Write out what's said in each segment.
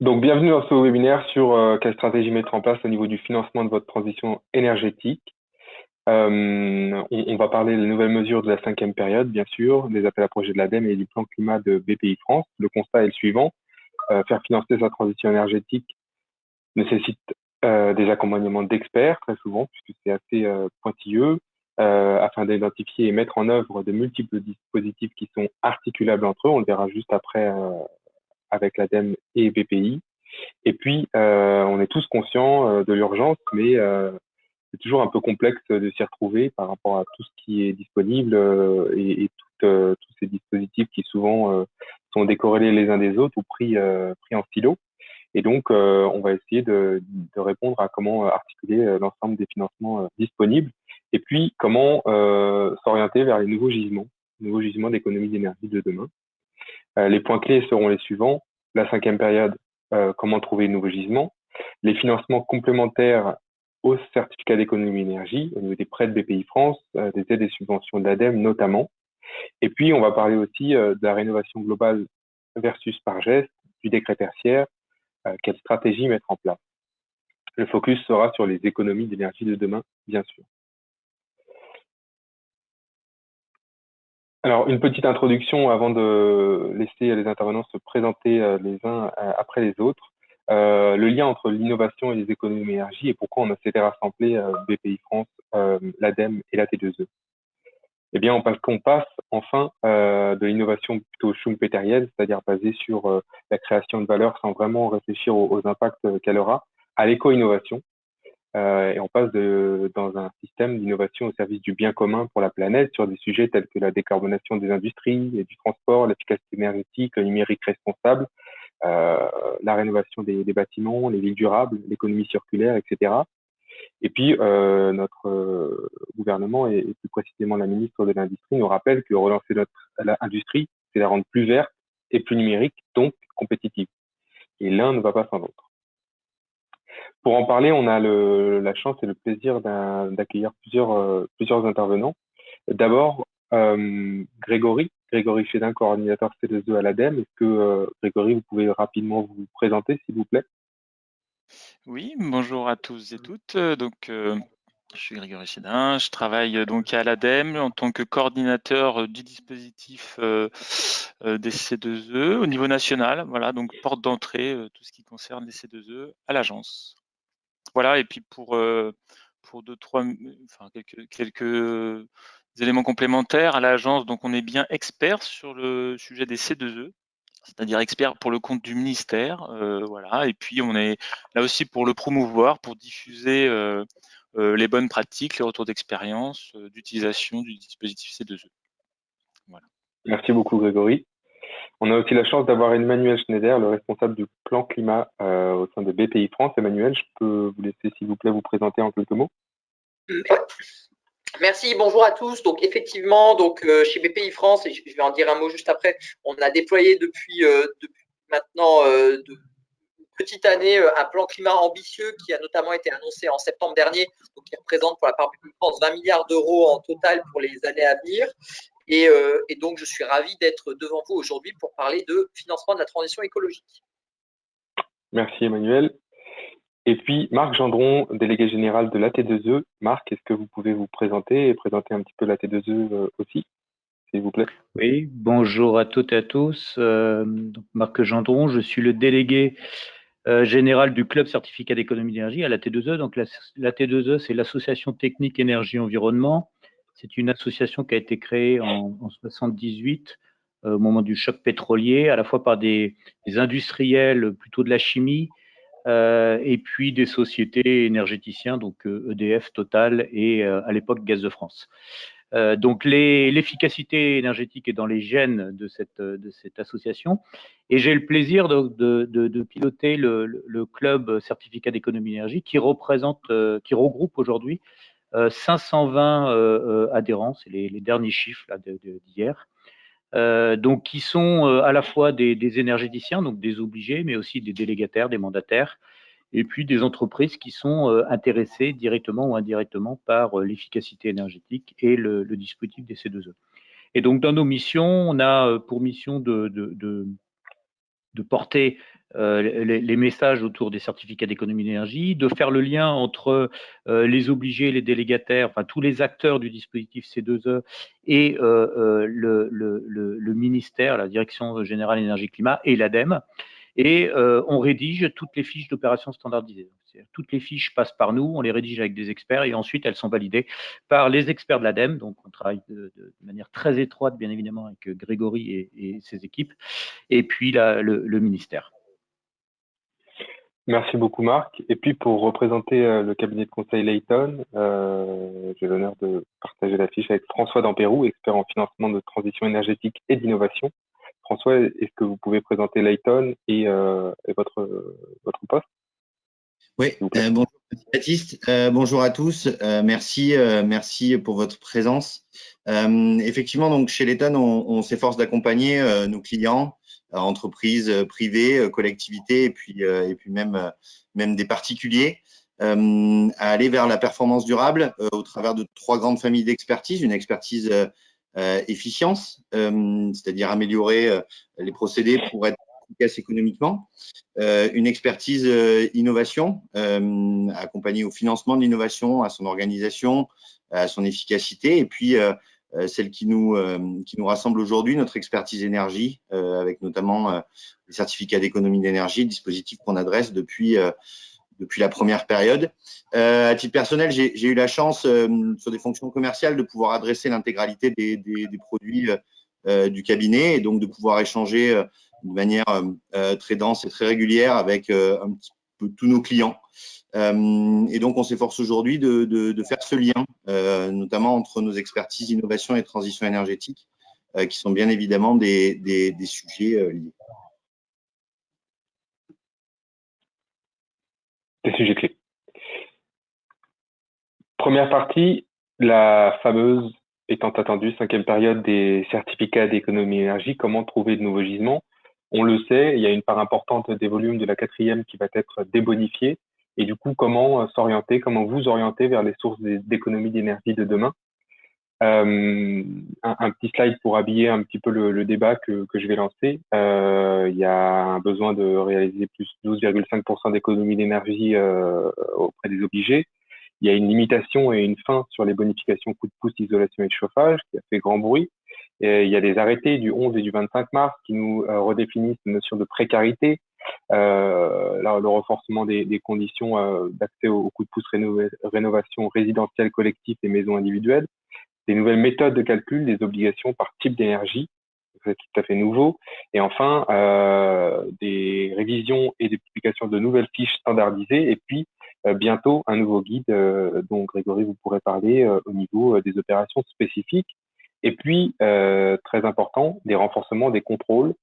Donc, bienvenue dans ce webinaire sur quelle stratégie mettre en place au niveau du financement de votre transition énergétique. On va parler des nouvelles mesures de la cinquième période, bien sûr, des appels à projets de l'ADEME et du plan climat de BPI France. Le constat est le suivant. Faire financer sa transition énergétique nécessite des accompagnements d'experts, très souvent, puisque c'est assez pointilleux, afin d'identifier et mettre en œuvre de multiples dispositifs qui sont articulables entre eux. On le verra juste après avec l'ADEME et BPI. Et puis, on est tous conscients de l'urgence, mais c'est toujours un peu complexe de s'y retrouver par rapport à tout ce qui est disponible et tous ces dispositifs qui souvent sont décorrélés les uns des autres ou pris en stylo. Et donc, on va essayer de répondre à comment articuler l'ensemble des financements disponibles et puis comment s'orienter vers les nouveaux gisements d'économie d'énergie de demain. Les points clés seront les suivants. La cinquième période, comment trouver de nouveaux gisements. Les financements complémentaires aux certificats d'économie énergie, au niveau des prêts de BPI France, des aides et subventions de l'ADEME notamment. Et puis, on va parler aussi de la rénovation globale versus par geste, du décret tertiaire, quelle stratégie mettre en place. Le focus sera sur les économies d'énergie de demain, bien sûr. Alors, une petite introduction avant de laisser les intervenants se présenter les uns après les autres. Le lien entre l'innovation et les économies d'énergie et pourquoi on a s'était rassemblé BPI France, l'ADEME et la T2E. Eh bien, parce qu'on passe enfin de l'innovation plutôt schumpeterienne, c'est-à-dire basée sur la création de valeur sans vraiment réfléchir aux impacts qu'elle aura, à l'éco-innovation, et on passe dans un système d'innovation au service du bien commun pour la planète sur des sujets tels que la décarbonation des industries et du transport, l'efficacité énergétique, le numérique responsable, la rénovation des bâtiments, les villes durables, l'économie circulaire, etc. Et puis, notre gouvernement et plus précisément la ministre de l'Industrie nous rappelle que relancer notre industrie, c'est la rendre plus verte et plus numérique, donc compétitive. Et l'un ne va pas sans l'autre. Pour en parler, on a la chance et le plaisir d'accueillir plusieurs intervenants. D'abord, Grégory Chédin, coordinateur C2E à l'ADEME. Est-ce que, Grégory, vous pouvez rapidement vous présenter, s'il vous plaît? Oui, bonjour à tous et toutes. Je suis Grégory Chédin, je travaille donc à l'ADEME en tant que coordinateur du dispositif des C2E au niveau national. Voilà, donc porte d'entrée, tout ce qui concerne les C2E à l'agence. Voilà, et puis pour deux, trois, enfin quelques éléments complémentaires à l'agence, donc on est bien expert sur le sujet des C2E. C'est-à-dire expert pour le compte du ministère, voilà. Et puis on est là aussi pour le promouvoir, pour diffuser les bonnes pratiques, les retours d'expérience d'utilisation du dispositif C2E. Voilà. Merci beaucoup, Grégory. On a aussi la chance d'avoir Emmanuel Schneider, le responsable du plan climat au sein de BPI France. Emmanuel, je peux vous laisser, s'il vous plaît, vous présenter en quelques mots. Merci, bonjour à tous. Donc effectivement, chez BPI France, et je vais en dire un mot juste après, on a déployé depuis maintenant une petite année un plan climat ambitieux qui a notamment été annoncé en septembre dernier, donc qui représente pour la part BPI France 20 milliards d'euros en total pour les années à venir. Et donc je suis ravi d'être devant vous aujourd'hui pour parler de financement de la transition écologique. Merci, Emmanuel. Et puis, Marc Gendron, délégué général de l'AT2E. Marc, est-ce que vous pouvez vous présenter et présenter un petit peu l'AT2E aussi, s'il vous plaît? Oui, bonjour à toutes et à tous. Marc Gendron, je suis le délégué général du Club Certificat d'économie d'énergie à la T2E. Donc la T2E, c'est l'Association technique énergie-environnement. C'est une association qui a été créée en 1978 au moment du choc pétrolier, à la fois par des industriels plutôt de la chimie et puis des sociétés énergéticiens, donc EDF, Total et à l'époque Gaz de France. Donc l'efficacité énergétique est dans les gènes de cette association et j'ai le plaisir de piloter le club certificat d'économie d'énergie qui regroupe aujourd'hui 520 adhérents, c'est les derniers chiffres d'hier. Donc qui sont à la fois des énergéticiens, donc des obligés, mais aussi des délégataires, des mandataires, et puis des entreprises qui sont intéressées directement ou indirectement par l'efficacité énergétique et le dispositif des C2E. Et donc dans nos missions, on a pour mission porter les messages autour des certificats d'économie d'énergie, de faire le lien entre les obligés, les délégataires, enfin tous les acteurs du dispositif C2E et le ministère, la Direction générale énergie-climat et l'ADEME. Et on rédige toutes les fiches d'opération standardisées. Toutes les fiches passent par nous, on les rédige avec des experts et ensuite elles sont validées par les experts de l'ADEME. Donc on travaille de manière très étroite, bien évidemment, avec Grégory et ses équipes, et puis le ministère. Merci beaucoup Marc. Et puis pour représenter le cabinet de conseil Layton, j'ai l'honneur de partager la fiche avec François Dampérou, expert en financement de transition énergétique et d'innovation. François, est-ce que vous pouvez présenter Layton et votre poste? Oui, bonjour Baptiste, bonjour à tous, merci pour votre présence. Effectivement, donc chez Layton, on s'efforce d'accompagner nos clients, entreprises privées, collectivités et puis même des particuliers à aller vers la performance durable au travers de 3 grandes familles d'expertise. Une expertise efficience, c'est-à-dire améliorer les procédés pour être efficace économiquement. Une expertise innovation, accompagnée au financement de l'innovation, à son organisation, à son efficacité, et puis celle qui nous rassemble aujourd'hui, notre expertise énergie, avec notamment les certificats d'économie d'énergie, le dispositif qu'on adresse depuis la première période. À titre personnel, j'ai eu la chance, sur des fonctions commerciales, de pouvoir adresser l'intégralité des produits du cabinet et donc de pouvoir échanger de manière très dense et très régulière avec un petit peu tous nos clients. Et donc, on s'efforce aujourd'hui de faire ce lien, notamment entre nos expertises innovation et transition énergétique, qui sont bien évidemment des sujets liés. Des sujets clés. Première partie, la fameuse et tant attendue 5e période des certificats d'économie énergie. Comment trouver de nouveaux gisements? On le sait, il y a une part importante des volumes de la 4e qui va être débonifiée. Et du coup, comment s'orienter, comment vous orienter vers les sources d'économie d'énergie de demain? Un petit slide pour habiller un petit peu le débat que je vais lancer. Il y a un besoin de réaliser plus 12,5% d'économie d'énergie auprès des obligés. Il y a une limitation et une fin sur les bonifications coup de pouce, isolation et de chauffage qui a fait grand bruit. Et il y a des arrêtés du 11 et du 25 mars qui nous redéfinissent une notion de précarité, là, le renforcement des conditions d'accès au coup de pouce rénovation résidentielle collective et maisons individuelles, des nouvelles méthodes de calcul des obligations par type d'énergie, c'est tout à fait nouveau, et enfin des révisions et des publications de nouvelles fiches standardisées, et puis bientôt un nouveau guide dont Grégory vous pourrez parler au niveau des opérations spécifiques, et puis très important, des renforcements des contrôles,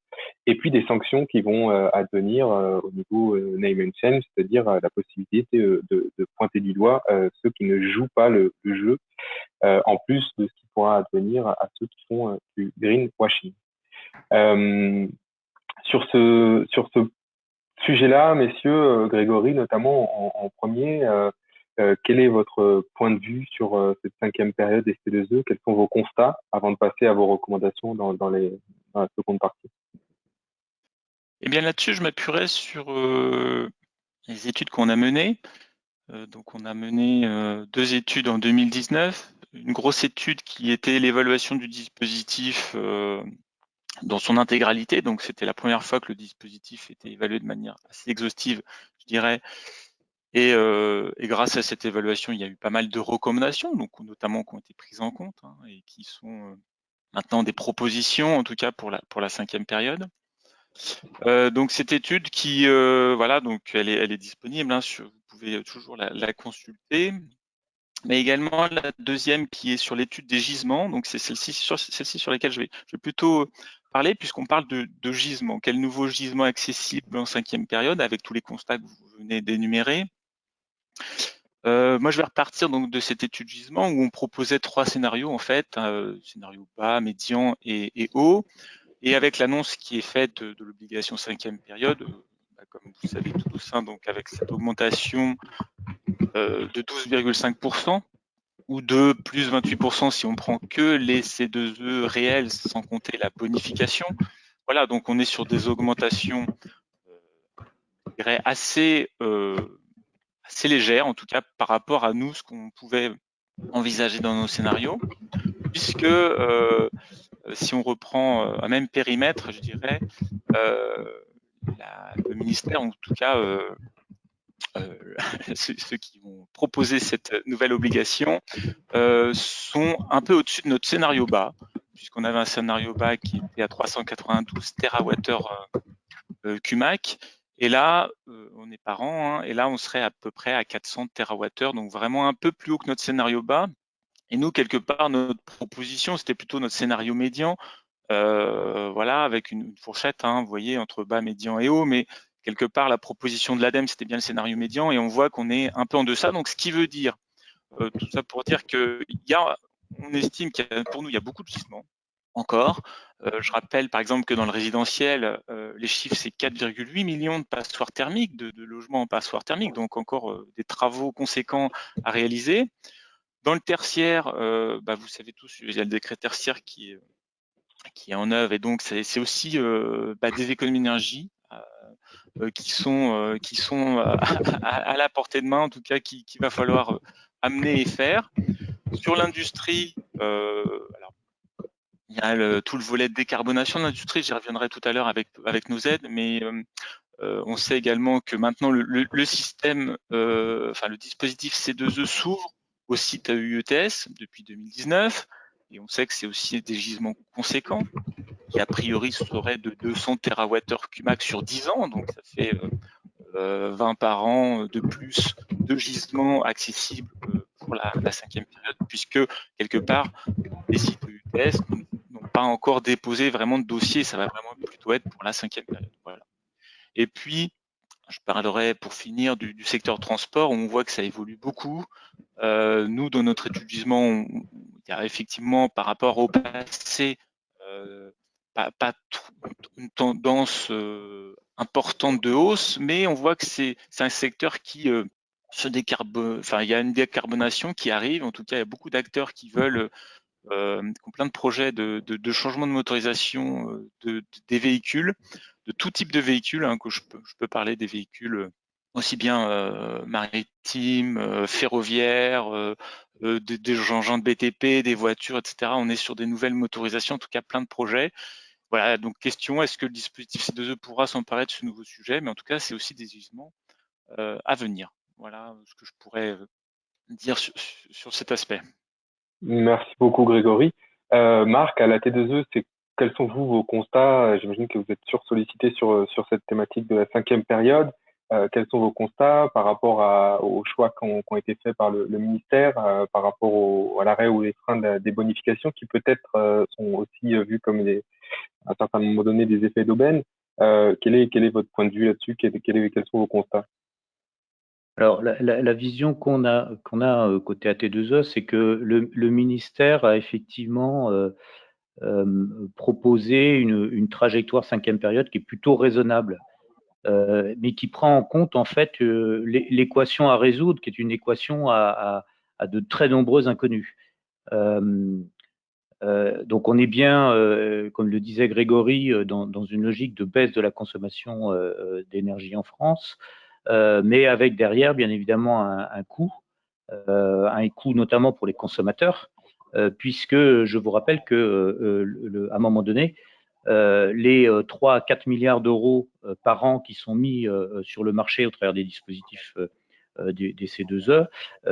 et puis des sanctions qui vont advenir au niveau name and shame, c'est-à-dire la possibilité de pointer du doigt ceux qui ne jouent pas le jeu, en plus de ce qui pourra advenir à ceux qui font du greenwashing. Sur ce sujet-là, messieurs, Grégory notamment en premier, quel est votre point de vue sur cette 5e période des C2E? Quels sont vos constats avant de passer à vos recommandations dans la seconde partie? Eh bien là-dessus, je m'appuierai sur les études qu'on a menées. Donc on a mené 2 études en 2019, une grosse étude qui était l'évaluation du dispositif dans son intégralité. Donc c'était la première fois que le dispositif était évalué de manière assez exhaustive, je dirais. Et grâce à cette évaluation, il y a eu pas mal de recommandations, donc notamment qui ont été prises en compte et qui sont maintenant des propositions, en tout cas pour la 5e période. Donc cette étude qui, voilà, donc elle est disponible, vous pouvez toujours la consulter. Mais également la deuxième qui est sur l'étude des gisements, donc c'est celle-ci sur laquelle je vais plutôt parler, puisqu'on parle de gisements. Quel nouveau gisement accessible en 5e période, avec tous les constats que vous venez d'énumérer. Moi, je vais repartir donc de cette étude gisement où on proposait 3 scénarios en fait, scénario bas, médian et haut. Et avec l'annonce qui est faite de l'obligation 5e période, comme vous savez tous, donc avec cette augmentation de 12,5% ou de plus 28% si on prend que les C2E réels sans compter la bonification. voilà, donc on est sur des augmentations je dirais assez légères, en tout cas par rapport à nous, ce qu'on pouvait envisager dans nos scénarios, puisque si on reprend un même périmètre, je dirais, le ministère, en tout cas ceux qui vont proposer cette nouvelle obligation, sont un peu au-dessus de notre scénario bas, puisqu'on avait un scénario bas qui était à 392 TWh CUMAC, et là, on est par an, hein, et là, on serait à peu près à 400 TWh, donc vraiment un peu plus haut que notre scénario bas. Et nous, quelque part, notre proposition, c'était plutôt notre scénario médian, voilà, avec une fourchette, hein, vous voyez, entre bas, médian et haut, mais quelque part, la proposition de l'ADEME, c'était bien le scénario médian, et on voit qu'on est un peu en deçà. Donc, ce qui veut dire, tout ça pour dire on estime pour nous, il y a beaucoup de gisements encore. Je rappelle par exemple que dans le résidentiel, les chiffres, c'est 4,8 millions de passoires thermiques, de logements en passoires thermiques, donc encore des travaux conséquents à réaliser. Dans le tertiaire, vous savez tous, il y a le décret tertiaire qui est en œuvre, et donc c'est aussi des économies d'énergie qui sont à la portée de main, en tout cas qu'il va falloir amener et faire. Sur l'industrie, alors il y a tout le volet de décarbonation de l'industrie, j'y reviendrai tout à l'heure avec nos aides, mais on sait également que maintenant le système, le dispositif C2E s'ouvre au site UETS depuis 2019, et on sait que c'est aussi des gisements conséquents, qui a priori seraient de 200 TWh CUMAC sur 10 ans, donc ça fait 20 par an de plus de gisements accessibles pour la cinquième période, puisque quelque part, les sites UTS n'ont pas encore déposé vraiment de dossier, ça va vraiment plutôt être pour la cinquième période. Voilà. Et puis, je parlerai pour finir du secteur transport, où on voit que ça évolue beaucoup. Nous, dans notre étude de gisement, il y a effectivement, par rapport au passé, pas une tendance importante de hausse, mais on voit que c'est un secteur qui se décarbone. Enfin, il y a une décarbonation qui arrive. En tout cas, il y a beaucoup d'acteurs qui veulent, qui ont plein de projets de changement de motorisation des véhicules, de tout type de véhicules. Hein, que je peux parler des véhicules aussi bien maritimes, ferroviaires, des engins de BTP, des voitures, etc. On est sur des nouvelles motorisations, en tout cas plein de projets. Voilà, donc question, est-ce que le dispositif C2E pourra s'emparer de ce nouveau sujet? Mais en tout cas, c'est aussi des gisements à venir. Voilà ce que je pourrais dire sur cet aspect. Merci beaucoup, Grégory. Marc, à la T2E, quels sont vos constats? J'imagine que vous êtes sursollicité sur cette thématique de la cinquième période. Quels sont vos constats par rapport aux choix qui ont été faits par le ministère, par rapport à l'arrêt ou les freins des bonifications qui peut-être sont aussi vus comme à un certain moment donné des effets d'aubaine? Quel est votre point de vue là-dessus? Quels sont vos constats? Alors, la vision qu'on a côté AT2E, c'est que le ministère a effectivement proposé une trajectoire cinquième période qui est plutôt raisonnable, mais qui prend en compte en fait l'équation à résoudre, qui est une équation à de très nombreux inconnus. Donc on est bien, comme le disait Grégory, dans une logique de baisse de la consommation d'énergie en France, mais avec derrière, bien évidemment, un coût notamment pour les consommateurs, puisque je vous rappelle que à un moment donné, les 3 à 4 milliards d'euros par an qui sont mis sur le marché au travers des dispositifs des C2E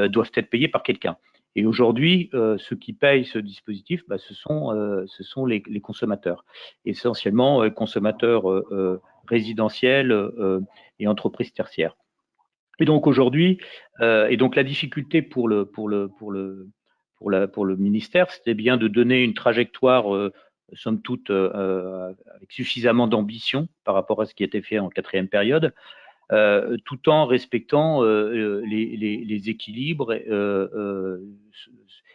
doivent être payés par quelqu'un. Et aujourd'hui, ceux qui payent ce dispositif, ce sont les consommateurs, essentiellement consommateurs résidentiels et entreprises tertiaires. Et donc aujourd'hui, la difficulté pour le ministère, c'était bien de donner une trajectoire, somme toute, avec suffisamment d'ambition par rapport à ce qui a été fait en quatrième période, tout en respectant les équilibres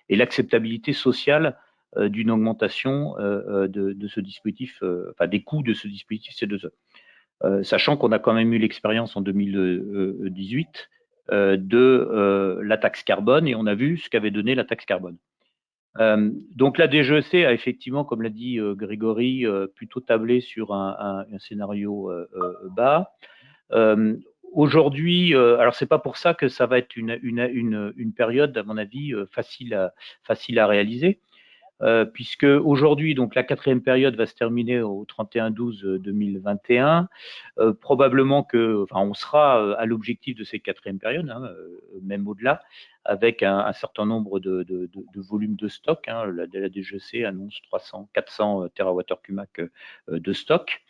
et l'acceptabilité sociale d'une augmentation de ce dispositif, des coûts de ce dispositif C2E. Sachant qu'on a quand même eu l'expérience en 2018 de la taxe carbone, et on a vu ce qu'avait donné la taxe carbone. Donc la DGEC a effectivement, comme l'a dit Grégory, plutôt tablé sur un scénario bas. Aujourd'hui, alors c'est pas pour ça que ça va être une période, à mon avis, facile à réaliser, puisque aujourd'hui, donc la 4e période va se terminer au 31/12/2021. Probablement que, enfin, on sera à l'objectif de cette 4e période, hein, même au-delà, avec un certain nombre de volumes de stock. Hein. La DGEC annonce 400 TWh de stock.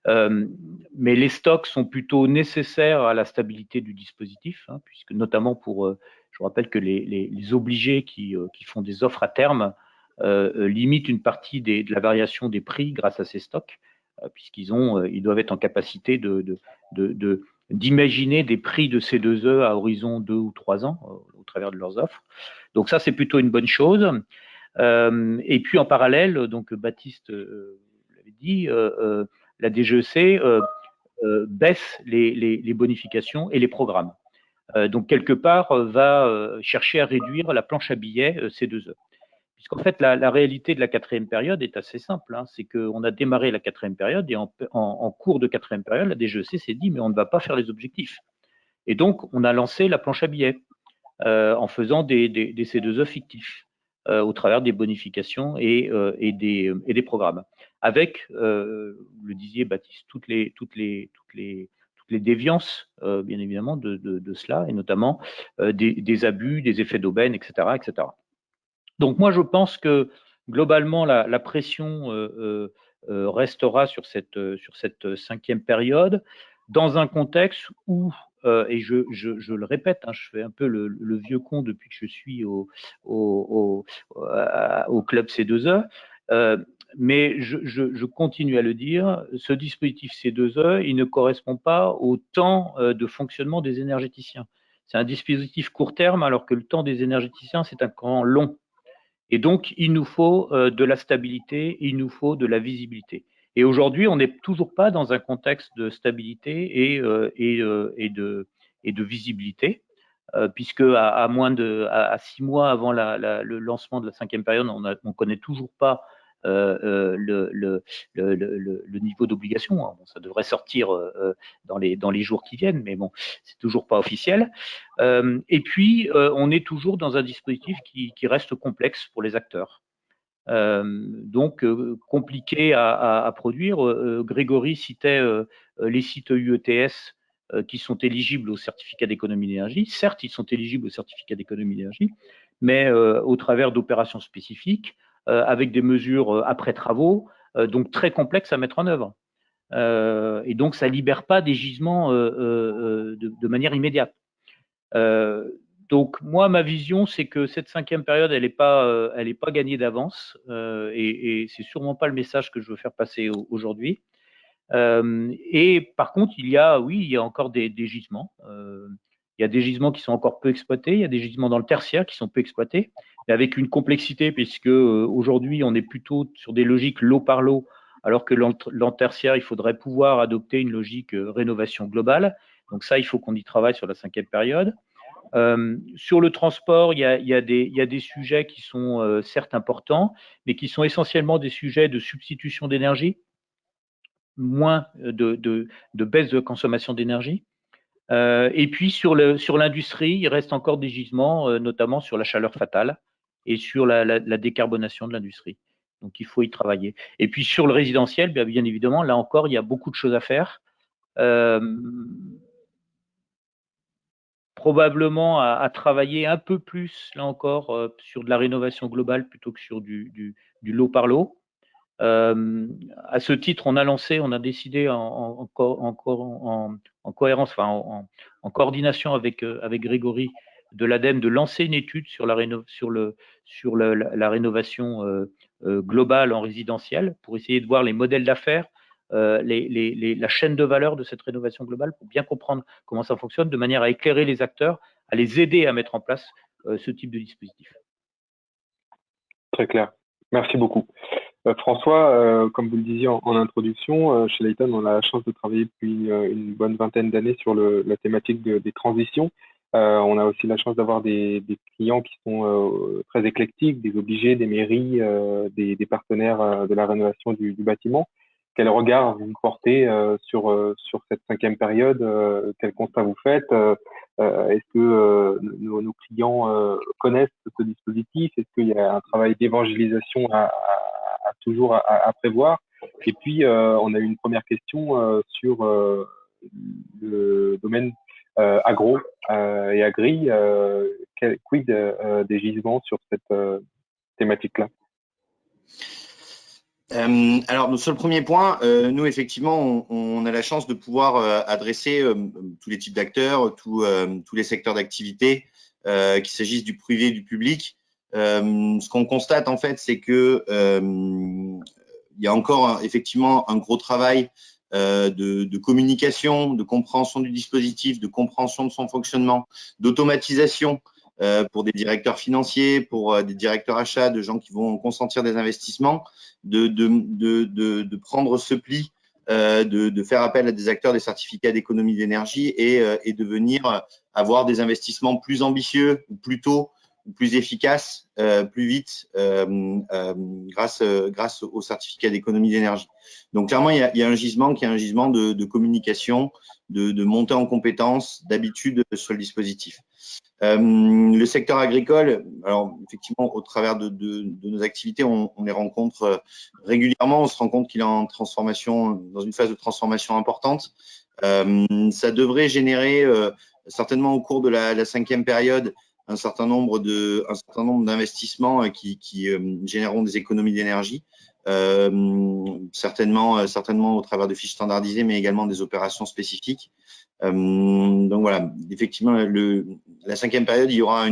Mais les stocks sont plutôt nécessaires à la stabilité du dispositif, hein, puisque notamment je vous rappelle que les obligés qui font des offres à terme limitent une partie de la variation des prix grâce à ces stocks, puisqu'ils doivent être en capacité d'imaginer des prix de C2E à horizon 2 ou 3 ans au travers de leurs offres. Donc ça, c'est plutôt une bonne chose. Et puis en parallèle, donc Baptiste l'avait dit, la DGEC baisse les bonifications et les programmes. Donc quelque part, va chercher à réduire la planche à billets C2E. Puisqu'en fait, la réalité de la 4e période est assez simple. Hein, c'est qu'on a démarré la 4e période et en cours de 4e période, la DGEC s'est dit mais on ne va pas faire les objectifs. Et donc, on a lancé la planche à billets en faisant des C2E fictifs au travers des bonifications et des programmes. Avec, vous le disiez Baptiste, toutes les déviances, bien évidemment, de cela, et notamment des abus, des effets d'aubaine, etc., etc. Donc moi, je pense que globalement, la pression restera sur cette 5e période, dans un contexte où, et je le répète, hein, je fais un peu le vieux con depuis que je suis au club C2E, mais je continue à le dire, ce dispositif C2E, il ne correspond pas au temps de fonctionnement des énergéticiens. C'est un dispositif court terme, alors que le temps des énergéticiens, c'est un temps long. Et donc, il nous faut de la stabilité, il nous faut de la visibilité. Et aujourd'hui, on n'est toujours pas dans un contexte de stabilité et de visibilité, puisque à 6 mois avant le lancement de la 5e période, on ne connaît toujours pas le niveau d'obligation. Hein. Bon, ça devrait sortir dans les jours qui viennent, mais bon, c'est toujours pas officiel. Et puis, on est toujours dans un dispositif qui reste complexe pour les acteurs. Donc, compliqué à produire. Grégory citait les sites UETS qui sont éligibles au certificat d'économie d'énergie. Certes, ils sont éligibles au certificat d'économie d'énergie, mais au travers d'opérations spécifiques, avec des mesures après travaux, donc très complexes à mettre en œuvre. Et donc, ça ne libère pas des gisements de manière immédiate. Donc, moi, ma vision, c'est que cette 5e période, elle n'est pas gagnée d'avance, et c'est sûrement pas le message que je veux faire passer aujourd'hui. Et par contre, il y a encore des gisements. Il y a des gisements qui sont encore peu exploités, il y a des gisements dans le tertiaire qui sont peu exploités, mais avec une complexité, puisque aujourd'hui, on est plutôt sur des logiques lot par lot, alors que dans le tertiaire, il faudrait pouvoir adopter une logique rénovation globale. Donc ça, il faut qu'on y travaille sur la 5e période. Sur le transport, il y a des sujets qui sont certes importants, mais qui sont essentiellement des sujets de substitution d'énergie, moins de baisse de consommation d'énergie. Et puis sur l'industrie, il reste encore des gisements, notamment sur la chaleur fatale et sur la décarbonation de l'industrie. Donc il faut y travailler. Et puis sur le résidentiel, bien évidemment, là encore, il y a beaucoup de choses à faire. Probablement à travailler un peu plus, là encore, sur de la rénovation globale plutôt que sur du lot par lot. À ce titre, on a décidé en cohérence, enfin en coordination avec Grégory de l'ADEME de lancer une étude sur la rénovation globale en résidentiel pour essayer de voir les modèles d'affaires, la chaîne de valeur de cette rénovation globale pour bien comprendre comment ça fonctionne, de manière à éclairer les acteurs, à les aider à mettre en place ce type de dispositif. Très clair. Merci beaucoup. François, comme vous le disiez en introduction, chez Layton, on a la chance de travailler depuis une bonne vingtaine d'années sur la thématique des transitions. On a aussi la chance d'avoir des clients qui sont très éclectiques, des obligés, des mairies, des partenaires de la rénovation du bâtiment. Quel regard vous portez sur cette 5e période? Quel constat vous faites? Est-ce que nos clients connaissent ce dispositif? Est-ce qu'il y a un travail d'évangélisation toujours à prévoir? Et puis, on a eu une première question sur le domaine agro et agri. Quid des gisements sur cette thématique-là? Alors, sur le premier point, nous, effectivement, on a la chance de pouvoir adresser tous les types d'acteurs, tous les secteurs d'activité, qu'il s'agisse du privé, du public. Ce qu'on constate, en fait, c'est que il y a encore effectivement un gros travail de communication, de compréhension du dispositif, de compréhension de son fonctionnement, d'automatisation pour des directeurs financiers, pour des directeurs achats, de gens qui vont consentir des investissements, de prendre ce pli, de faire appel à des acteurs des certificats d'économie d'énergie et de venir avoir des investissements plus ambitieux ou plus tôt, plus efficaces, plus vite grâce aux certificats d'économie d'énergie. Donc, clairement, il y a un gisement qui est un gisement de communication, de montée en compétences, d'habitude sur le dispositif. Le secteur agricole, alors effectivement, au travers de nos activités, on les rencontre régulièrement. On se rend compte qu'il est en transformation, dans une phase de transformation importante. Ça devrait générer certainement au cours de la 5e période un certain nombre d'investissements qui généreront des économies d'énergie. Certainement au travers de fiches standardisées, mais également des opérations spécifiques. Donc voilà, effectivement, la 5e période, il y aura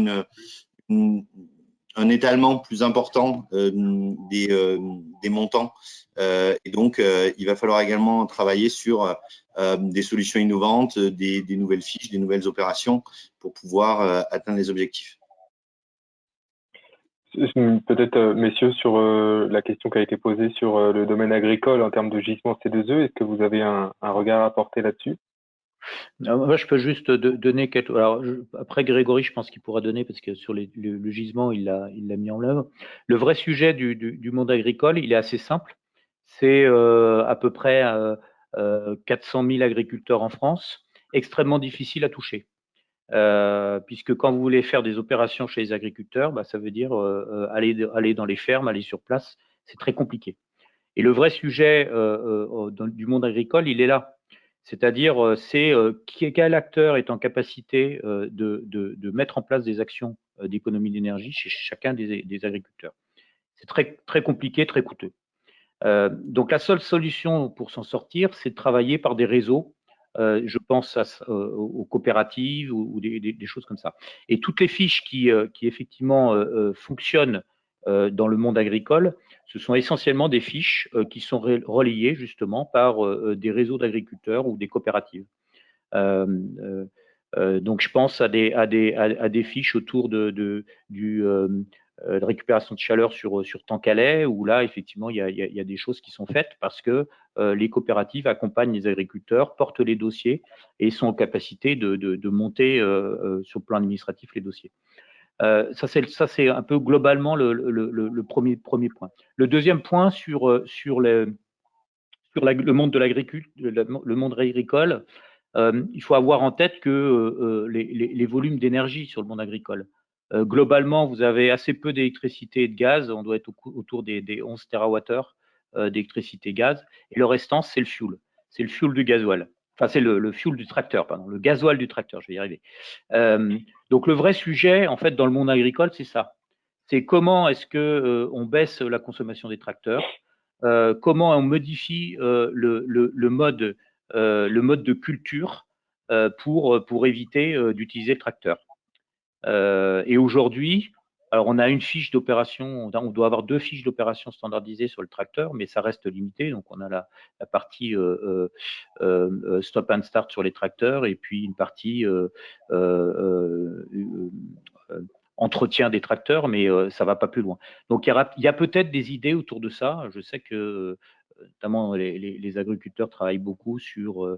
un étalement plus important des montants. Et donc, il va falloir également travailler sur des solutions innovantes, des nouvelles fiches, des nouvelles opérations pour pouvoir atteindre les objectifs. Peut-être, messieurs, sur la question qui a été posée sur le domaine agricole en termes de gisement C2E, est-ce que vous avez un regard à apporter là-dessus? Moi, je peux juste donner quelques. Alors, après Grégory, je pense qu'il pourra donner parce que sur le gisement, il l'a mis en œuvre. Le vrai sujet du monde agricole, il est assez simple. C'est à peu près 400 000 agriculteurs en France, extrêmement difficile à toucher. Puisque quand vous voulez faire des opérations chez les agriculteurs, bah, ça veut dire aller dans les fermes, aller sur place, c'est très compliqué. Et le vrai sujet du monde agricole, il est là. C'est-à-dire, quel acteur est en capacité de mettre en place des actions d'économie d'énergie chez chacun des agriculteurs. C'est très, très compliqué, très coûteux. Donc, la seule solution pour s'en sortir, c'est de travailler par des réseaux. Je pense aux coopératives ou des choses comme ça. Et toutes les fiches qui effectivement fonctionnent dans le monde agricole, ce sont essentiellement des fiches qui sont relayées justement par des réseaux d'agriculteurs ou des coopératives. Donc, je pense à des fiches autour de récupération de chaleur sur Tancalais, où là, effectivement, il y a des choses qui sont faites parce que les coopératives accompagnent les agriculteurs, portent les dossiers et sont en capacité de monter sur le plan administratif les dossiers. Ça, c'est un peu globalement le premier point. Le deuxième point sur le monde de le monde agricole, il faut avoir en tête que les volumes d'énergie sur le monde agricole, globalement, vous avez assez peu d'électricité et de gaz, on doit être autour des 11 TWh d'électricité et gaz, et le restant, c'est le fuel du gasoil. Enfin, c'est le fuel du tracteur, pardon, le gasoil du tracteur, je vais y arriver. Donc, le vrai sujet, en fait, dans le monde agricole, c'est ça. C'est comment est-ce qu'on baisse la consommation des tracteurs, comment on modifie le mode de culture pour éviter d'utiliser le tracteur. Et aujourd'hui, alors on a une fiche d'opération, on doit avoir 2 fiches d'opération standardisées sur le tracteur, mais ça reste limité. Donc on a la partie stop and start sur les tracteurs et puis une partie entretien des tracteurs, mais ça va pas plus loin. Donc il y a peut-être des idées autour de ça. Je sais que notamment les agriculteurs travaillent beaucoup sur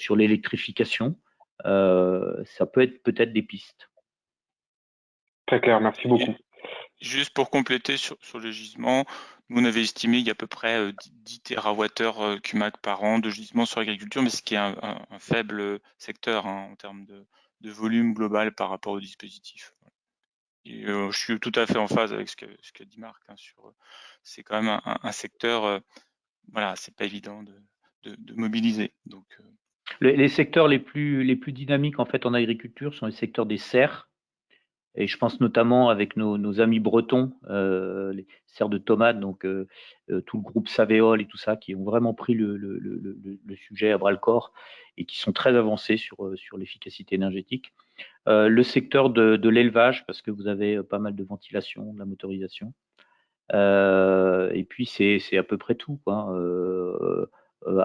l'électrification. ça peut être peut-être des pistes. Très clair, merci beaucoup. Juste pour compléter sur les gisements, nous on avait estimé qu'il y a à peu près 10 TWh CUMAC par an de gisements sur l'agriculture, mais ce qui est un faible secteur en termes de volume global par rapport au dispositif. Et, je suis tout à fait en phase avec ce qu'a dit Marc. C'est quand même un secteur, voilà, c'est pas évident de mobiliser. Donc, les secteurs les plus dynamiques en fait en agriculture sont les secteurs des serres. Et je pense notamment avec nos amis bretons, les serres de tomates, donc tout le groupe Savéol et tout ça, qui ont vraiment pris le sujet à bras-le-corps et qui sont très avancés sur l'efficacité énergétique. Le secteur de l'élevage, parce que vous avez pas mal de ventilation, de la motorisation. Et puis c'est à peu près tout, quoi.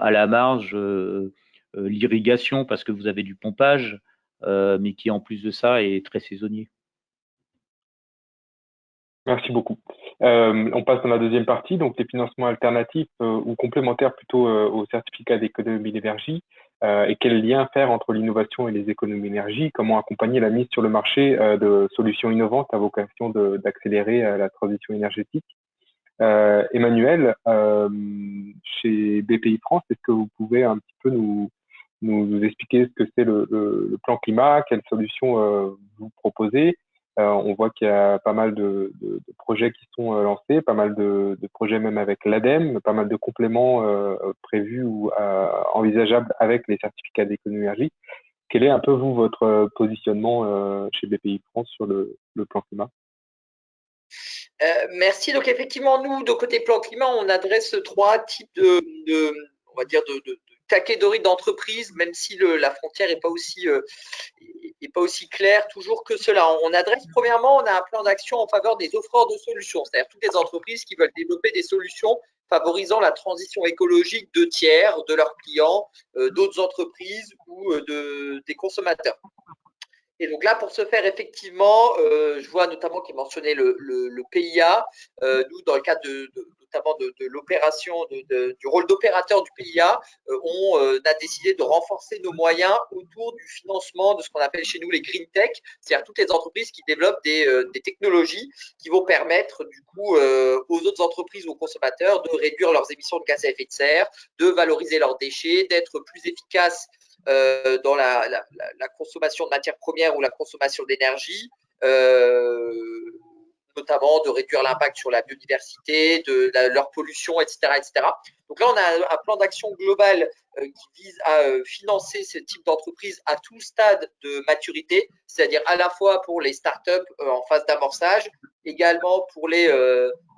À la marge, l'irrigation, parce que vous avez du pompage, mais qui en plus de ça est très saisonnier. Merci beaucoup. On passe dans la deuxième partie, donc les financements alternatifs ou complémentaires plutôt au certificat d'économie d'énergie. Et quel lien faire entre l'innovation et les économies d'énergie? Comment accompagner la mise sur le marché de solutions innovantes à vocation d'accélérer la transition énergétique? Emmanuel, chez BPI France, est-ce que vous pouvez un petit peu nous expliquer ce que c'est le plan climat, quelles solutions vous proposez? On voit qu'il y a pas mal de projets qui sont lancés, pas mal de projets même avec l'ADEME, pas mal de compléments prévus ou envisageables avec les certificats d'économie d'énergie. Quel est un peu, vous, votre positionnement chez BPI France sur le plan climat? Merci. Donc effectivement, nous, de côté plan climat, on adresse 3 types on va dire de catégories d'entreprises, même si la frontière n'est pas aussi claire toujours que cela. On adresse, premièrement, on a un plan d'action en faveur des offreurs de solutions, c'est-à-dire toutes les entreprises qui veulent développer des solutions favorisant la transition écologique de tiers, de leurs clients, d'autres entreprises ou des consommateurs. Et donc là, pour ce faire, effectivement, je vois notamment qu'il mentionnait le PIA. Nous, dans le cadre notamment de l'opération, du rôle d'opérateur du PIA, on a décidé de renforcer nos moyens autour du financement de ce qu'on appelle chez nous les green tech, c'est-à-dire toutes les entreprises qui développent des technologies qui vont permettre du coup aux autres entreprises ou aux consommateurs de réduire leurs émissions de gaz à effet de serre, de valoriser leurs déchets, d'être plus efficaces dans la consommation de matières premières ou la consommation d'énergie, notamment de réduire l'impact sur la biodiversité, leur pollution, etc., etc. Donc là, on a un plan d'action global qui vise à financer ce type d'entreprise à tout stade de maturité, c'est-à-dire à la fois pour les startups en phase d'amorçage, également pour les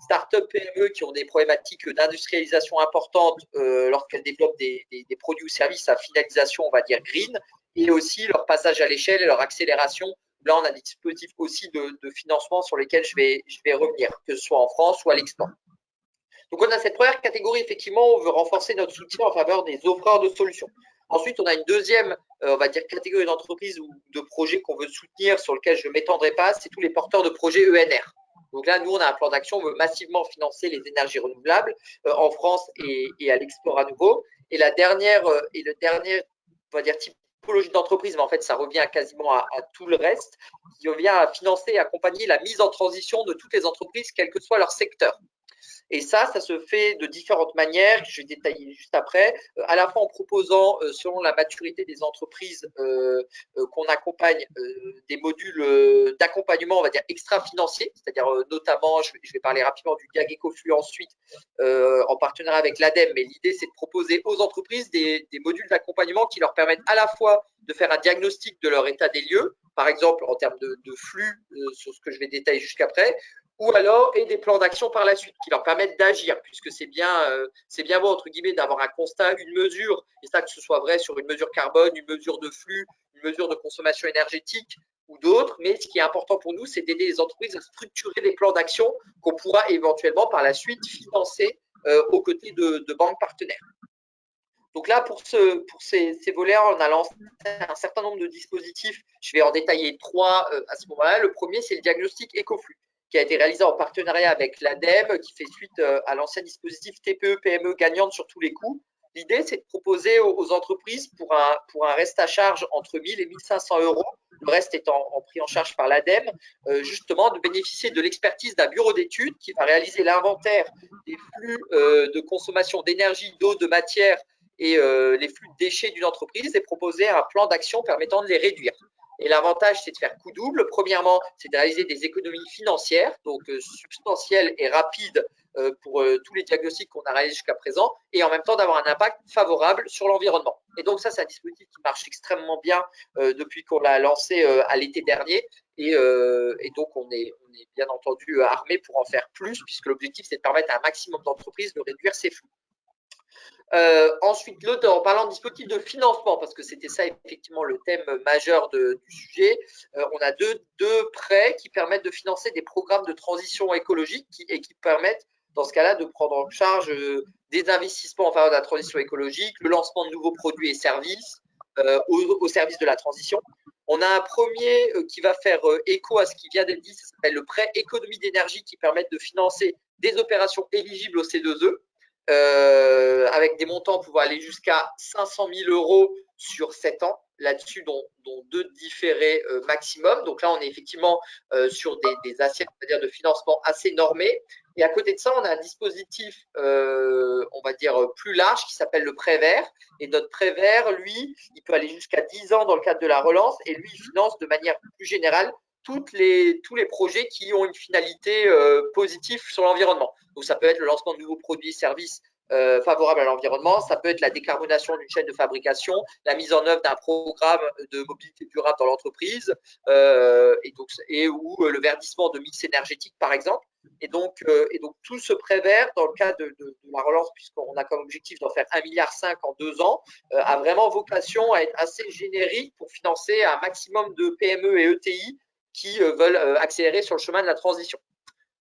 startups PME qui ont des problématiques d'industrialisation importantes lorsqu'elles développent des produits ou services à finalisation, on va dire green, et aussi leur passage à l'échelle et leur accélération. Là, on a des dispositifs aussi de financement sur lesquels je vais revenir, que ce soit en France ou à l'export. Donc, on a cette première catégorie, effectivement, on veut renforcer notre soutien en faveur des offreurs de solutions. Ensuite, on a une deuxième, on va dire, catégorie d'entreprises ou de projets qu'on veut soutenir, sur lequel je ne m'étendrai pas, c'est tous les porteurs de projets ENR. Donc là, nous, on a un plan d'action, on veut massivement financer les énergies renouvelables en France et à l'export à nouveau. Et le dernier, on va dire, typologie d'entreprise, mais en fait, ça revient quasiment à tout le reste, qui revient à financer et accompagner la mise en transition de toutes les entreprises, quel que soit leur secteur. Et ça se fait de différentes manières, je vais détailler juste après, à la fois en proposant, selon la maturité des entreprises, qu'on accompagne des modules d'accompagnement, on va dire, extra-financiers, c'est-à-dire notamment, je vais parler rapidement du GAG EcoFlux ensuite, en partenariat avec l'ADEME, mais l'idée, c'est de proposer aux entreprises des modules d'accompagnement qui leur permettent à la fois de faire un diagnostic de leur état des lieux, par exemple en termes de flux, sur ce que je vais détailler jusqu'après, ou alors et des plans d'action par la suite qui leur permettent d'agir, puisque c'est bien beau, entre guillemets, d'avoir un constat, une mesure, et ça, que ce soit vrai sur une mesure carbone, une mesure de flux, une mesure de consommation énergétique ou d'autres, mais ce qui est important pour nous, c'est d'aider les entreprises à structurer des plans d'action qu'on pourra éventuellement par la suite financer aux côtés de banques partenaires. Donc là, pour ces volets, on a lancé un certain nombre de dispositifs. Je vais en détailler 3 à ce moment-là. Le premier, c'est le diagnostic EcoFlux, qui a été réalisé en partenariat avec l'ADEME, qui fait suite à l'ancien dispositif TPE-PME gagnante sur tous les coups. L'idée, c'est de proposer aux entreprises pour un reste à charge entre 1 000 et 1 500 euros, le reste étant pris en charge par l'ADEME, justement de bénéficier de l'expertise d'un bureau d'études qui va réaliser l'inventaire des flux de consommation d'énergie, d'eau, de matière et les flux de déchets d'une entreprise et proposer un plan d'action permettant de les réduire. Et l'avantage, c'est de faire coup double. Premièrement, c'est de réaliser des économies financières, donc substantielles et rapides pour tous les diagnostics qu'on a réalisés jusqu'à présent, et en même temps d'avoir un impact favorable sur l'environnement. Et donc ça, c'est un dispositif qui marche extrêmement bien depuis qu'on l'a lancé à l'été dernier. Et donc, on est bien entendu armé pour en faire plus, puisque l'objectif, c'est de permettre à un maximum d'entreprises de réduire ces flux. Ensuite, en parlant de dispositifs de financement, parce que c'était ça effectivement le thème majeur du sujet, on a deux prêts qui permettent de financer des programmes de transition écologique et qui permettent, dans ce cas-là, de prendre en charge des investissements en faveur de la transition écologique, le lancement de nouveaux produits et services au service de la transition. On a un premier qui va faire écho à ce qui vient d'être dit, ça s'appelle le prêt économie d'énergie qui permet de financer des opérations éligibles au C2E. Avec des montants pouvant aller jusqu'à 500 000 euros sur 7 ans, là-dessus, dont 2 différés maximum. Donc là, on est effectivement sur des assiettes, c'est-à-dire de financement assez normées. Et à côté de ça, on a un dispositif, on va dire, plus large qui s'appelle le prêt vert. Et notre prêt vert, lui, il peut aller jusqu'à 10 ans dans le cadre de la relance. Et lui, il finance de manière plus générale tous les projets qui ont une finalité positive sur l'environnement. Donc, ça peut être le lancement de nouveaux produits et services favorables à l'environnement, ça peut être la décarbonation d'une chaîne de fabrication, la mise en œuvre d'un programme de mobilité durable dans l'entreprise ou le verdissement de mix énergétique, par exemple. Et donc tout ce prêt vert, dans le cadre de la relance, puisqu'on a comme objectif d'en faire 1,5 milliard en 2 ans, a vraiment vocation à être assez générique pour financer un maximum de PME et ETI qui veulent accélérer sur le chemin de la transition.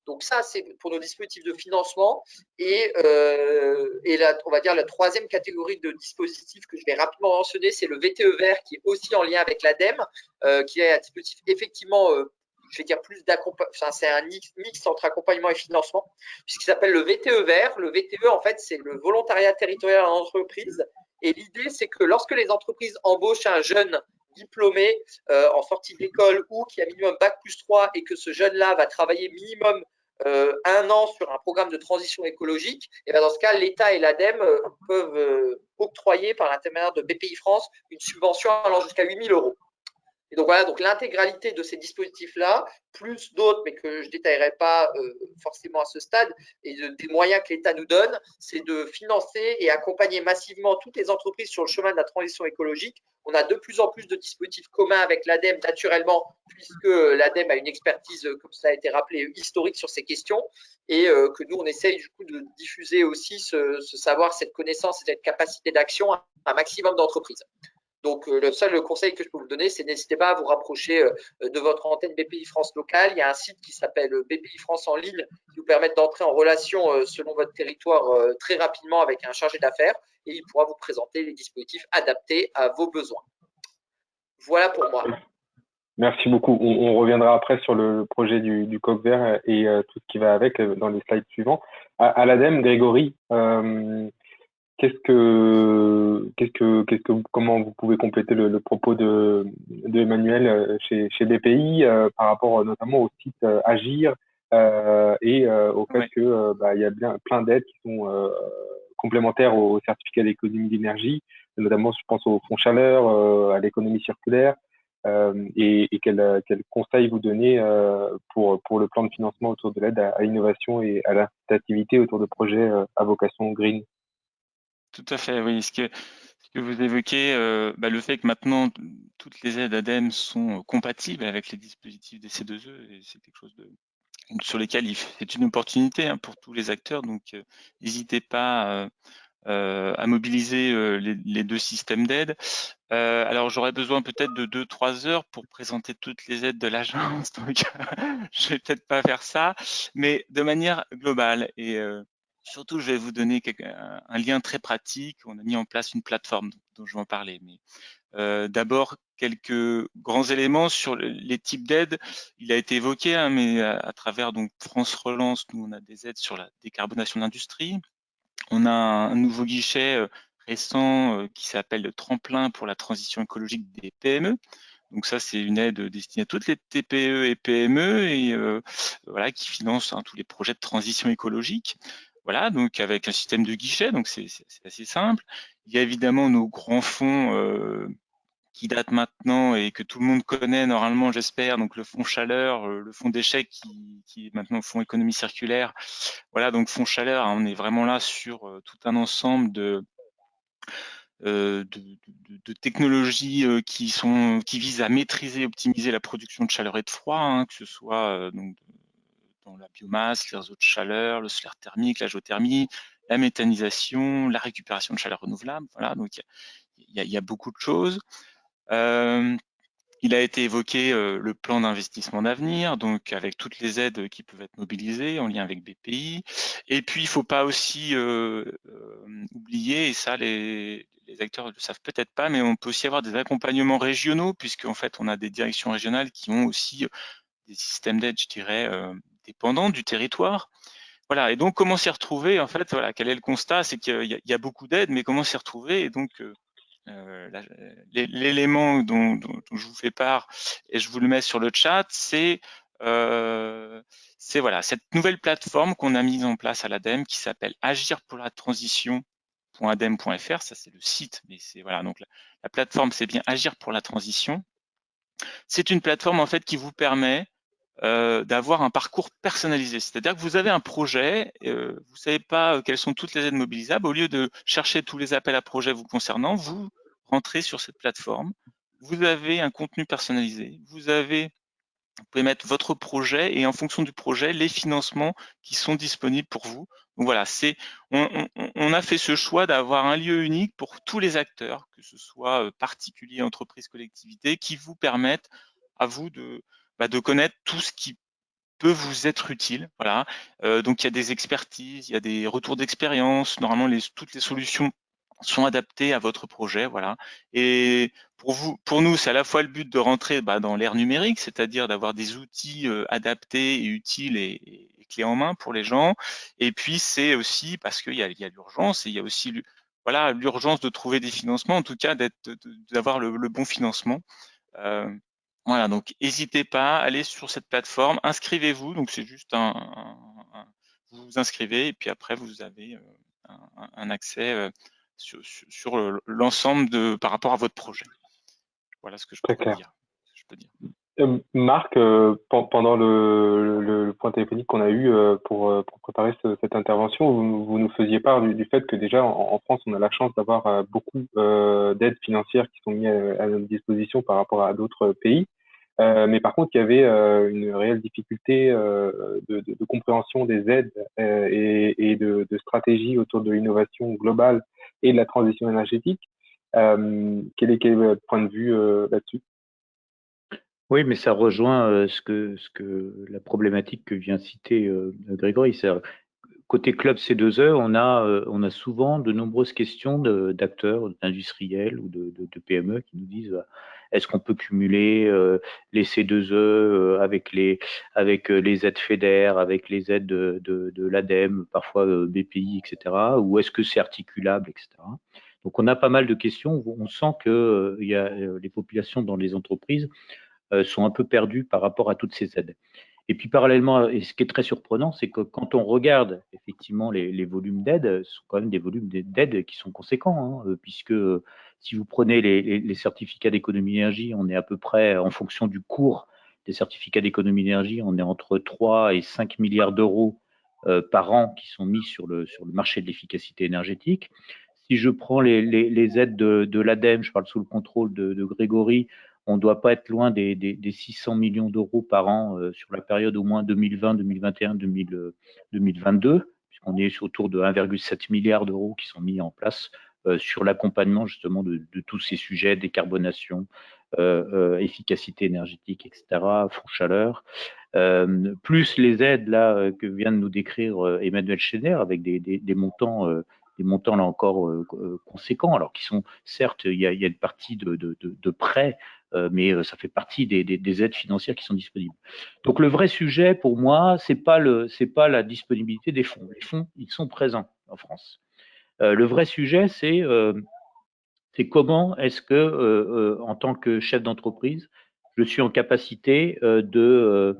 Donc ça, c'est pour nos dispositifs de financement. Et on va dire la troisième catégorie de dispositifs que je vais rapidement mentionner, c'est le VTE vert qui est aussi en lien avec l'ADEME, qui est un dispositif effectivement, je vais dire plus d'accompagnement, enfin, c'est un mix entre accompagnement et financement, puisqu'il s'appelle le VTE vert. Le VTE, en fait, c'est le volontariat territorial en entreprise. Et l'idée, c'est que lorsque les entreprises embauchent un jeune diplômé en sortie d'école ou qui a minimum Bac+3 et que ce jeune-là va travailler minimum 1 an sur un programme de transition écologique, et bien dans ce cas, l'État et l'ADEME peuvent octroyer par l'intermédiaire de BPI France une subvention allant jusqu'à 8 000 euros. Et donc voilà, donc l'intégralité de ces dispositifs-là, plus d'autres, mais que je ne détaillerai pas forcément à ce stade, et des moyens que l'État nous donne, c'est de financer et accompagner massivement toutes les entreprises sur le chemin de la transition écologique. On a de plus en plus de dispositifs communs avec l'ADEME, naturellement, puisque l'ADEME a une expertise, comme ça a été rappelé, historique sur ces questions, et que nous, on essaye du coup de diffuser aussi ce savoir, cette connaissance et cette capacité d'action à un maximum d'entreprises. Donc, le seul conseil que je peux vous donner, c'est n'hésitez pas à vous rapprocher de votre antenne BPI France locale. Il y a un site qui s'appelle BPI France en ligne qui vous permet d'entrer en relation selon votre territoire très rapidement avec un chargé d'affaires et il pourra vous présenter les dispositifs adaptés à vos besoins. Voilà pour moi. Merci beaucoup. On reviendra après sur le projet du coq vert et tout ce qui va avec dans les slides suivants. À l'ADEME, Grégory, comment vous pouvez compléter le propos de Emmanuel chez BPI par rapport notamment au site Agir et au fait que il y a bien plein d'aides qui sont complémentaires au certificat d'économie d'énergie, notamment je pense au fonds chaleur, à l'économie circulaire et quel conseil vous donnez pour le plan de financement autour de l'aide à l'innovation et à l'incitativité autour de projets à vocation green. Tout à fait, oui. Ce que vous évoquez, le fait que maintenant toutes les aides ADEME sont compatibles avec les dispositifs des C2E, et c'est quelque chose sur lesquels c'est une opportunité pour tous les acteurs. Donc, n'hésitez pas à mobiliser les 2 systèmes d'aide. Alors, j'aurais besoin peut-être de 2-3 heures pour présenter toutes les aides de l'agence, donc je vais peut-être pas faire ça, mais de manière globale. Et surtout, je vais vous donner un lien très pratique. On a mis en place une plateforme dont je vais en parler. Mais d'abord, quelques grands éléments sur les types d'aides. Il a été évoqué, mais à travers donc France Relance, nous on a des aides sur la décarbonation de l'industrie. On a un nouveau guichet récent qui s'appelle le tremplin pour la transition écologique des PME. Donc ça, c'est une aide destinée à toutes les TPE et PME et voilà, qui finance tous les projets de transition écologique. Voilà, donc avec un système de guichet, donc c'est assez simple. Il y a évidemment nos grands fonds qui datent maintenant et que tout le monde connaît normalement, j'espère, donc le fonds chaleur, le fonds déchets qui est maintenant le fonds économie circulaire. Voilà, donc fonds chaleur, on est vraiment là sur tout un ensemble de technologies qui visent à maîtriser et optimiser la production de chaleur et de froid, que ce soit donc dans la biomasse, les réseaux de chaleur, le solaire thermique, la géothermie, la méthanisation, la récupération de chaleur renouvelable. Voilà, donc il y a beaucoup de choses. Il a été évoqué le plan d'investissement d'avenir, donc avec toutes les aides qui peuvent être mobilisées en lien avec BPI. Et puis, il ne faut pas aussi oublier, et ça, les acteurs ne le savent peut-être pas, mais on peut aussi avoir des accompagnements régionaux, puisqu'en fait, on a des directions régionales qui ont aussi des systèmes d'aide, je dirais, dépendants du territoire. Voilà, et donc comment s'y retrouver, en fait, voilà, quel est le constat? C'est qu'il y a beaucoup d'aides, mais comment s'y retrouver? Et donc, l'élément dont je vous fais part, et je vous le mets sur le chat, c'est voilà, cette nouvelle plateforme qu'on a mise en place à l'ADEME qui s'appelle Agir pour la transition.adem.fr. Ça, c'est le site, mais c'est voilà, donc la plateforme, c'est bien Agir pour la transition. C'est une plateforme en fait qui vous permet d'avoir un parcours personnalisé. C'est-à-dire que vous avez un projet, vous ne savez pas quelles sont toutes les aides mobilisables. Au lieu de chercher tous les appels à projets vous concernant, vous rentrez sur cette plateforme. Vous avez un contenu personnalisé. Vous pouvez mettre votre projet et en fonction du projet, les financements qui sont disponibles pour vous. Donc voilà, on a fait ce choix d'avoir un lieu unique pour tous les acteurs, que ce soit particuliers, entreprises, collectivités, qui vous permettent à vous de connaître tout ce qui peut vous être utile. Voilà. Donc il y a des expertises, il y a des retours d'expérience. Normalement, toutes les solutions sont adaptées à votre projet. Voilà. Et pour nous, c'est à la fois le but de rentrer dans l'ère numérique, c'est-à-dire d'avoir des outils adaptés et utiles et clés en main pour les gens. Et puis c'est aussi parce qu'il y a l'urgence et il y a aussi voilà, l'urgence de trouver des financements, en tout cas d'avoir le bon financement. Voilà, donc n'hésitez pas, allez sur cette plateforme, inscrivez-vous. Donc c'est juste vous vous inscrivez et puis après vous avez un accès sur l'ensemble par rapport à votre projet. Voilà ce que je peux dire. Marc, pendant le point téléphonique qu'on a eu pour préparer cette intervention, vous nous faisiez part du fait que déjà en France, on a la chance d'avoir beaucoup d'aides financières qui sont mises à notre disposition par rapport à d'autres pays. Mais par contre, il y avait une réelle difficulté de compréhension des aides et de stratégie autour de l'innovation globale et de la transition énergétique. Quel est votre point de vue là-dessus? Oui, mais ça rejoint la problématique que vient citer Grégory. Côté club C2E, on a souvent de nombreuses questions d'acteurs, d'industriels ou de PME qui nous disent est-ce qu'on peut cumuler les C2E avec les aides FEDER, avec les aides de l'ADEME, parfois BPI, etc. Ou est-ce que c'est articulable, etc. Donc on a pas mal de questions. On sent que les populations dans les entreprises sont un peu perdues par rapport à toutes ces aides. Et puis parallèlement, et ce qui est très surprenant, c'est que quand on regarde effectivement les volumes d'aide, ce sont quand même des volumes d'aide qui sont conséquents, puisque si vous prenez les certificats d'économie d'énergie, on est à peu près, en fonction du cours des certificats d'économie d'énergie, on est entre 3 et 5 milliards d'euros par an qui sont mis sur le marché de l'efficacité énergétique. Si je prends les aides de l'ADEME, je parle sous le contrôle de Grégory, on ne doit pas être loin des 600 millions d'euros par an sur la période au moins 2020, 2021, 2022, puisqu'on est autour de 1,7 milliard d'euros qui sont mis en place sur l'accompagnement justement de tous ces sujets, décarbonation, efficacité énergétique, etc., fonds chaleur, plus les aides là que vient de nous décrire Emmanuel Schneider avec des montants là encore conséquents, alors qui sont certes, il y a une partie de prêts, mais ça fait partie des aides financières qui sont disponibles. Donc le vrai sujet pour moi, c'est pas la disponibilité des fonds. Les fonds, ils sont présents en France. Le vrai sujet, c'est comment est-ce que, en tant que chef d'entreprise, je suis en capacité de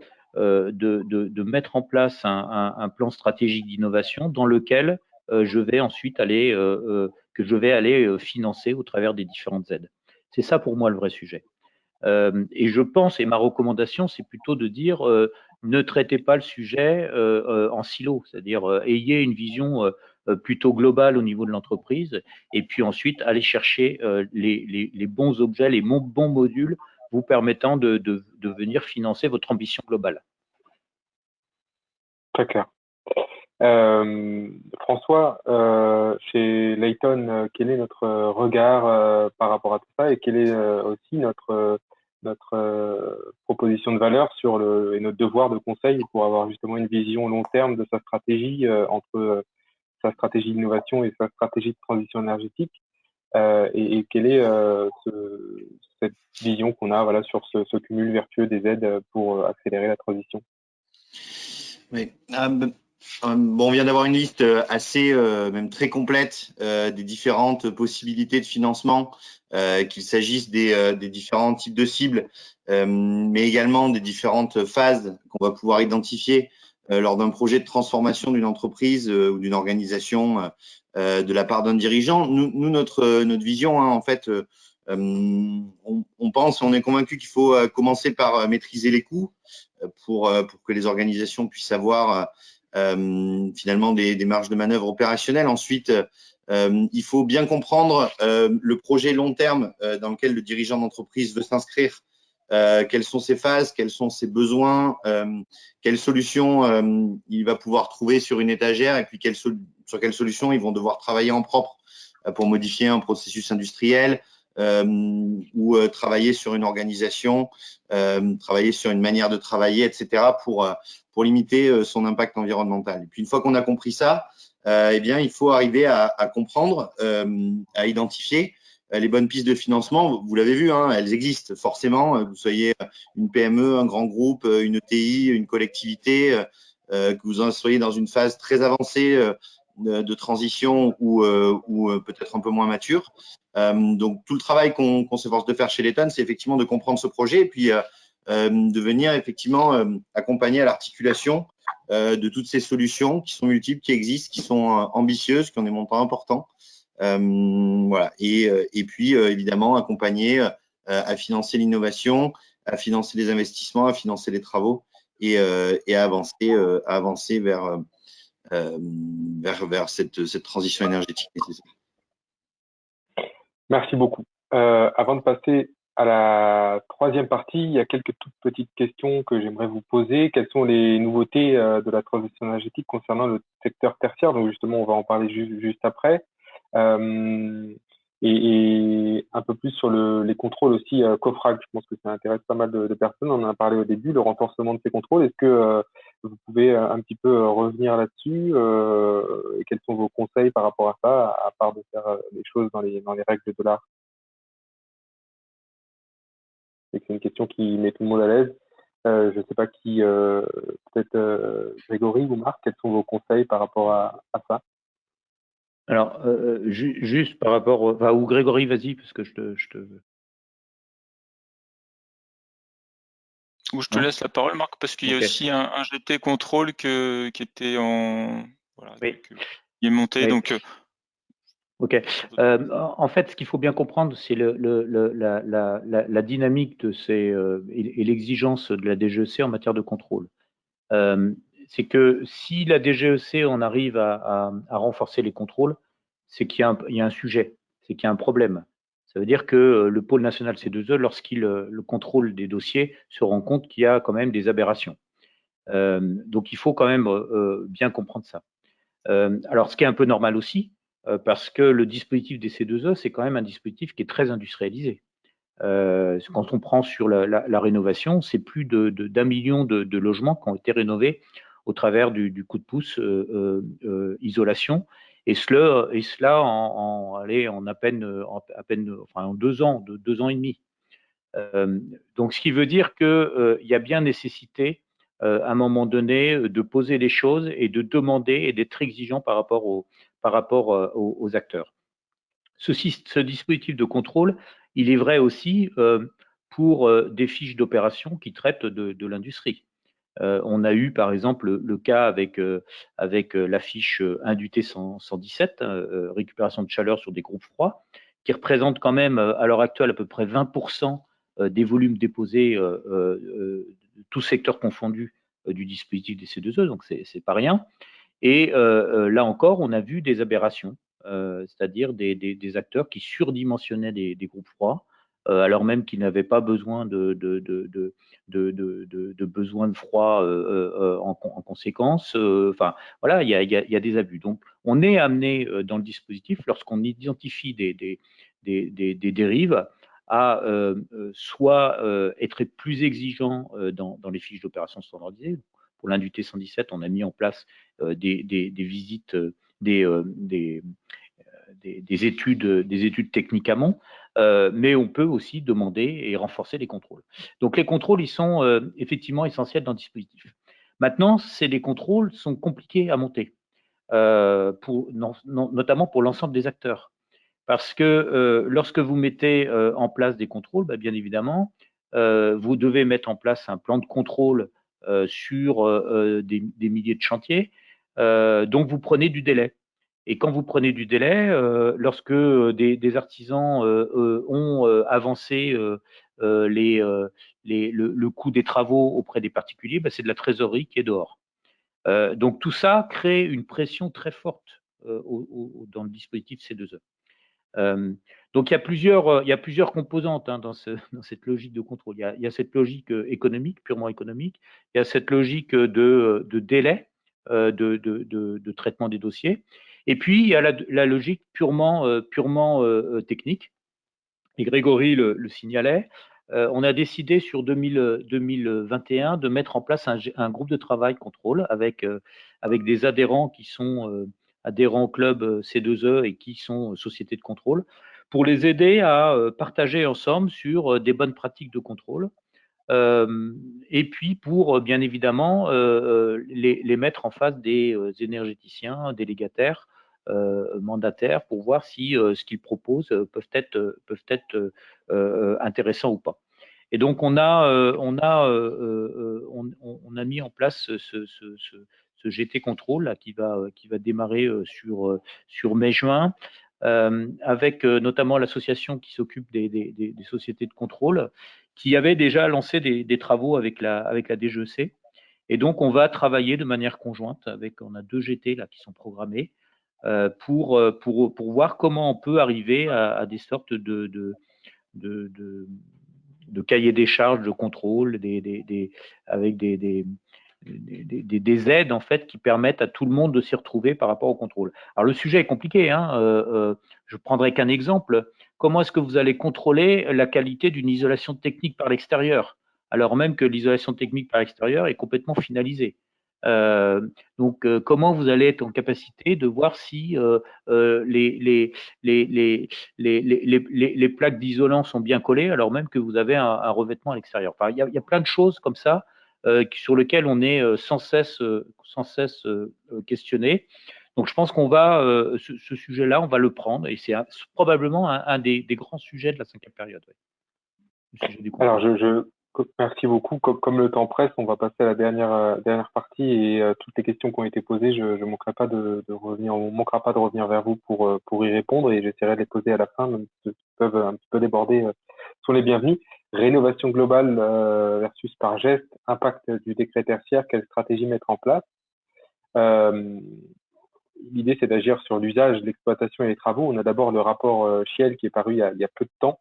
mettre en place un plan stratégique d'innovation dans lequel je vais ensuite aller, que je vais aller financer au travers des différentes aides. C'est ça pour moi le vrai sujet. Et je pense, et ma recommandation, c'est plutôt de dire ne traitez pas le sujet en silo, c'est-à-dire ayez une vision plutôt globale au niveau de l'entreprise, et puis ensuite allez chercher les bons objets, les bons modules vous permettant de venir financer votre ambition globale. Très clair. François, chez Layton, quel est notre regard par rapport à tout ça et quelle est aussi notre proposition de valeur et notre devoir de conseil pour avoir justement une vision long terme de sa stratégie entre sa stratégie d'innovation et sa stratégie de transition énergétique et quelle est cette vision qu'on a voilà, sur ce cumul vertueux des aides pour accélérer la transition? Oui. Bon, on vient d'avoir une liste assez, même très complète des différentes possibilités de financement, qu'il s'agisse des différents types de cibles, mais également des différentes phases qu'on va pouvoir identifier lors d'un projet de transformation d'une entreprise ou d'une organisation de la part d'un dirigeant. Nous notre vision, hein, en fait, on est convaincu qu'il faut commencer par maîtriser les coûts pour que les organisations puissent avoir finalement des marges de manœuvre opérationnelles. Ensuite, il faut bien comprendre le projet long terme dans lequel le dirigeant d'entreprise veut s'inscrire. Quelles sont ses phases, quels sont ses besoins, quelles solutions il va pouvoir trouver sur une étagère et puis sur quelles solutions ils vont devoir travailler en propre pour modifier un processus industriel ou travailler sur une organisation, travailler sur une manière de travailler, etc. pour limiter son impact environnemental. Et puis une fois qu'on a compris ça, eh bien il faut arriver à comprendre, à identifier les bonnes pistes de financement. Vous l'avez vu, hein, elles existent forcément. Vous soyez une PME, un grand groupe, une ETI, une collectivité, que vous en soyez dans une phase très avancée de transition ou peut-être un peu moins mature. Donc tout le travail qu'on s'efforce de faire chez Layton, c'est effectivement de comprendre ce projet et puis de venir effectivement accompagner à l'articulation de toutes ces solutions qui sont multiples, qui existent, qui sont ambitieuses, qui ont des montants importants. Voilà. Et puis évidemment accompagner à financer l'innovation, à financer les investissements, à financer les travaux et à avancer vers cette transition énergétique nécessaire. Merci beaucoup. Avant de passer à la troisième partie, il y a quelques toutes petites questions que j'aimerais vous poser. Quelles sont les nouveautés de la transition énergétique concernant le secteur tertiaire? Donc justement, on va en parler juste après. Et un peu plus sur les contrôles aussi COFRAG. Je pense que ça intéresse pas mal de personnes. On en a parlé au début, le renforcement de ces contrôles. Est-ce que vous pouvez un petit peu revenir là-dessus et quels sont vos conseils par rapport à ça, à part de faire les choses dans les règles de l'art? C'est une question qui met tout le monde à l'aise. Je ne sais pas qui, peut-être Grégory ou Marc, quels sont vos conseils par rapport à ça? Alors, juste par rapport, ou Grégory, vas-y, parce que je te... Ou je te laisse la parole, Marc, parce qu'il y a aussi un GT contrôle qui était en... Voilà, oui. il est monté, oui. Donc... Ok. En fait, ce qu'il faut bien comprendre, c'est la dynamique de ces et l'exigence de la DGEC en matière de contrôle. C'est que si la DGEC on arrive à renforcer les contrôles, c'est qu'il y a un sujet, c'est qu'il y a un problème. Ça veut dire que le pôle national C2E, lorsqu'il le contrôle des dossiers, se rend compte qu'il y a quand même des aberrations. Donc il faut quand même bien comprendre ça. Alors ce qui est un peu normal aussi, parce que le dispositif des C2E, c'est quand même un dispositif qui est très industrialisé. Quand on prend sur la rénovation, c'est plus d'1 million de logements qui ont été rénovés au travers du coup de pouce isolation, et cela en à peine, enfin en 2 ans, 2 ans et demi. Donc ce qui veut dire qu'il y a bien nécessité à un moment donné, de poser les choses et de demander et d'être exigeant par rapport aux acteurs. Ce dispositif de contrôle, il est vrai aussi pour des fiches d'opération qui traitent de l'industrie. On a eu par exemple le cas avec la fiche Indut 117, récupération de chaleur sur des groupes froids, qui représente quand même à l'heure actuelle à peu près 20% des volumes déposés, tous secteurs confondus, du dispositif des C2E, donc c'est pas rien. Et là encore, on a vu des aberrations, c'est-à-dire des acteurs qui surdimensionnaient des groupes froids, alors même qu'ils n'avaient pas besoin de besoin de froid en conséquence. Enfin, voilà, il y a des abus. Donc, on est amené dans le dispositif, lorsqu'on identifie des dérives, à soit être plus exigeant dans les fiches d'opération standardisées. Pour l'Indut 117, on a mis en place des visites, des études techniques amont, mais on peut aussi demander et renforcer les contrôles. Donc les contrôles, ils sont effectivement essentiels dans le dispositif. Maintenant, les contrôles sont compliqués à monter, notamment pour l'ensemble des acteurs. Parce que lorsque vous mettez en place des contrôles, bien évidemment, vous devez mettre en place un plan de contrôle sur des milliers de chantiers, donc vous prenez du délai. Et quand vous prenez du délai, lorsque des artisans ont avancé le coût des travaux auprès des particuliers, c'est de la trésorerie qui est dehors. Donc tout ça crée une pression très forte dans le dispositif C2E. Donc il y a plusieurs composantes dans cette logique de contrôle. Il y a cette logique économique, purement économique. Il y a cette logique de délai de traitement des dossiers. Et puis il y a la logique purement technique. Et Grégory le signalait. On a décidé sur 2021 de mettre en place un groupe de travail contrôle avec des adhérents qui sont adhérents au club C2E et qui sont sociétés de contrôle, pour les aider à partager ensemble sur des bonnes pratiques de contrôle, et puis pour bien évidemment les mettre en face des énergéticiens, délégataires, mandataires, pour voir si ce qu'ils proposent peuvent être intéressants ou pas. Et donc on a mis en place ce GT Contrôle là, qui va démarrer sur mai-juin, avec notamment l'association qui s'occupe des sociétés de contrôle, qui avait déjà lancé des travaux avec la DGEC. Et donc, on va travailler de manière conjointe on a 2 GT là qui sont programmés pour voir comment on peut arriver à des sortes de cahiers des charges de contrôle, avec des aides en fait qui permettent à tout le monde de s'y retrouver par rapport au contrôle. Alors le sujet est compliqué, je prendrai qu'un exemple. Comment est-ce que vous allez contrôler la qualité d'une isolation technique par l'extérieur, alors même que l'isolation technique par l'extérieur est complètement finalisée? Donc comment vous allez être en capacité de voir si les plaques d'isolant sont bien collées, alors même que vous avez un revêtement à l'extérieur? Enfin, il y a plein de choses comme ça sur lesquelles on est sans cesse questionné. Donc je pense qu'on va, ce sujet-là, on va le prendre, et c'est probablement un des grands sujets de la 5e période. Ouais. Alors, merci beaucoup. Comme le temps presse, on va passer à la dernière partie, et toutes les questions qui ont été posées, je ne manquerai pas de revenir, on manquera pas de revenir vers vous pour y répondre, et j'essaierai de les poser à la fin, même ceux qui peuvent un petit peu déborder sont les bienvenus. Rénovation globale versus par geste, impact du décret tertiaire, quelle stratégie mettre en place? L'idée, c'est d'agir sur l'usage, l'exploitation et les travaux. On a d'abord le rapport Chiel qui est paru il y a peu de temps,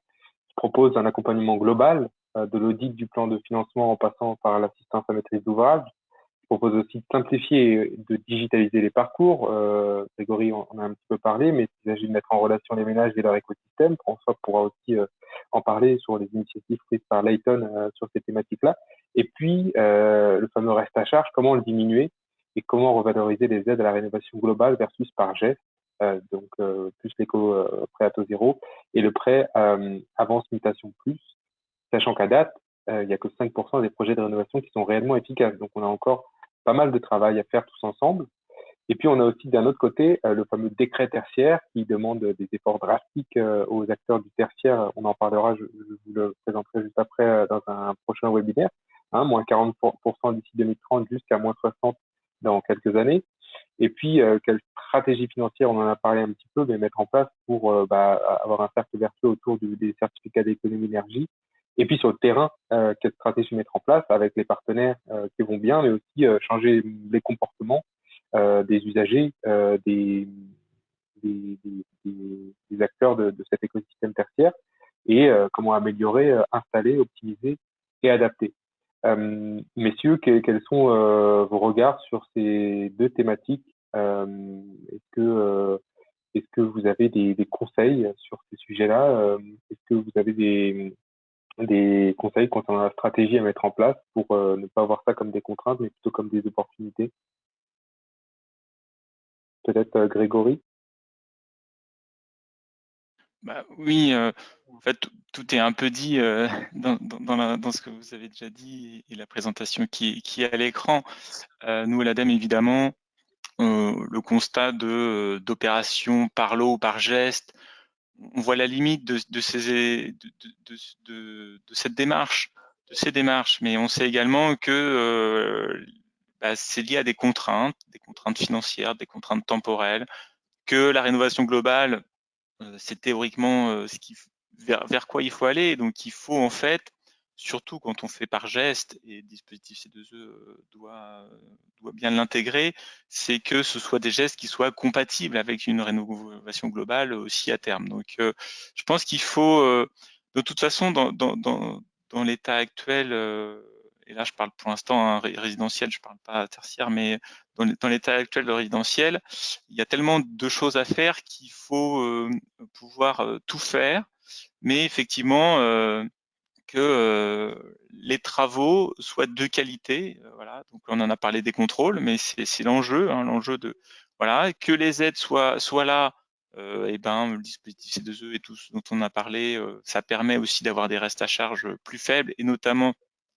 qui propose un accompagnement global de l'audit du plan de financement en passant par l'assistance à maîtrise d'ouvrage. Il propose aussi de simplifier et de digitaliser les parcours. Grégory en a un petit peu parlé, mais il s'agit de mettre en relation les ménages et leur écosystème. François pourra aussi en parler sur les initiatives prises par Layton sur ces thématiques-là. Et puis, le fameux reste à charge, comment le diminuer et comment revaloriser les aides à la rénovation globale versus par geste, donc plus l'éco-prêt à taux zéro et le prêt avance mutation plus, sachant qu'à date, il n'y a que 5% des projets de rénovation qui sont réellement efficaces. Donc, on a encore pas mal de travail à faire tous ensemble. Et puis, on a aussi d'un autre côté le fameux décret tertiaire qui demande des efforts drastiques aux acteurs du tertiaire. On en parlera, je vous le présenterai juste après dans un prochain webinaire. Hein, moins 40% d'ici 2030 jusqu'à moins 60% dans quelques années. Et puis, quelle stratégie financière, on en a parlé un petit peu, mais mettre en place pour avoir un cercle vertueux autour des certificats d'économie d'énergie. Et puis, sur le terrain, quelle stratégie mettre en place avec les partenaires qui vont bien, mais aussi changer les comportements des usagers, des acteurs de cet écosystème tertiaire et comment améliorer, installer, optimiser et adapter. Messieurs, quels sont vos regards sur ces deux thématiques? Est-ce que vous avez des conseils sur ces sujets-là? Est-ce que vous avez des conseils concernant la stratégie à mettre en place pour ne pas voir ça comme des contraintes, mais plutôt comme des opportunités? Peut-être Grégory? Bah, oui, en fait, tout est un peu dit dans ce que vous avez déjà dit et la présentation qui est à l'écran. Nous, à l'ADEME, évidemment, le constat d'opération par lot ou par geste, on voit la limite de cette démarche, de ces démarches, mais on sait également que c'est lié à des contraintes financières, des contraintes temporelles, que la rénovation globale, c'est théoriquement vers quoi il faut aller. Donc, il faut en fait, surtout quand on fait par geste, et le dispositif C2E doit bien l'intégrer, c'est que ce soit des gestes qui soient compatibles avec une rénovation globale aussi à terme. Donc, je pense qu'il faut, de toute façon, dans l'état actuel, et là je parle pour l'instant résidentiel, je ne parle pas tertiaire, mais dans l'état actuel de résidentiel, il y a tellement de choses à faire qu'il faut pouvoir tout faire, mais effectivement que les travaux soient de qualité. Voilà. Donc on en a parlé des contrôles, mais c'est l'enjeu, hein, l'enjeu de voilà, que les aides soient là. Le dispositif C2E et tout ce dont on a parlé, ça permet aussi d'avoir des restes à charge plus faibles, et notamment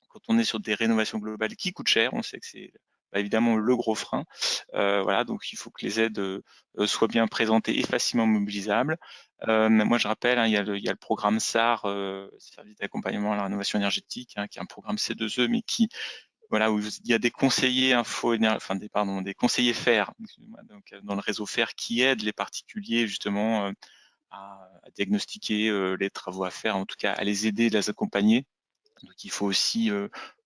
quand on est sur des rénovations globales qui coûtent cher. On sait que c'est évidemment le gros frein. Voilà, donc il faut que les aides soient bien présentées et facilement mobilisables. Moi, je rappelle, hein, il y a le programme SAR, Service d'accompagnement à la rénovation énergétique, hein, qui est un programme C2E, mais qui, voilà, où il y a des conseillers des conseillers FER, donc dans le réseau FER, qui aident les particuliers justement à diagnostiquer les travaux à faire, en tout cas à les aider, les accompagner. Donc, il faut aussi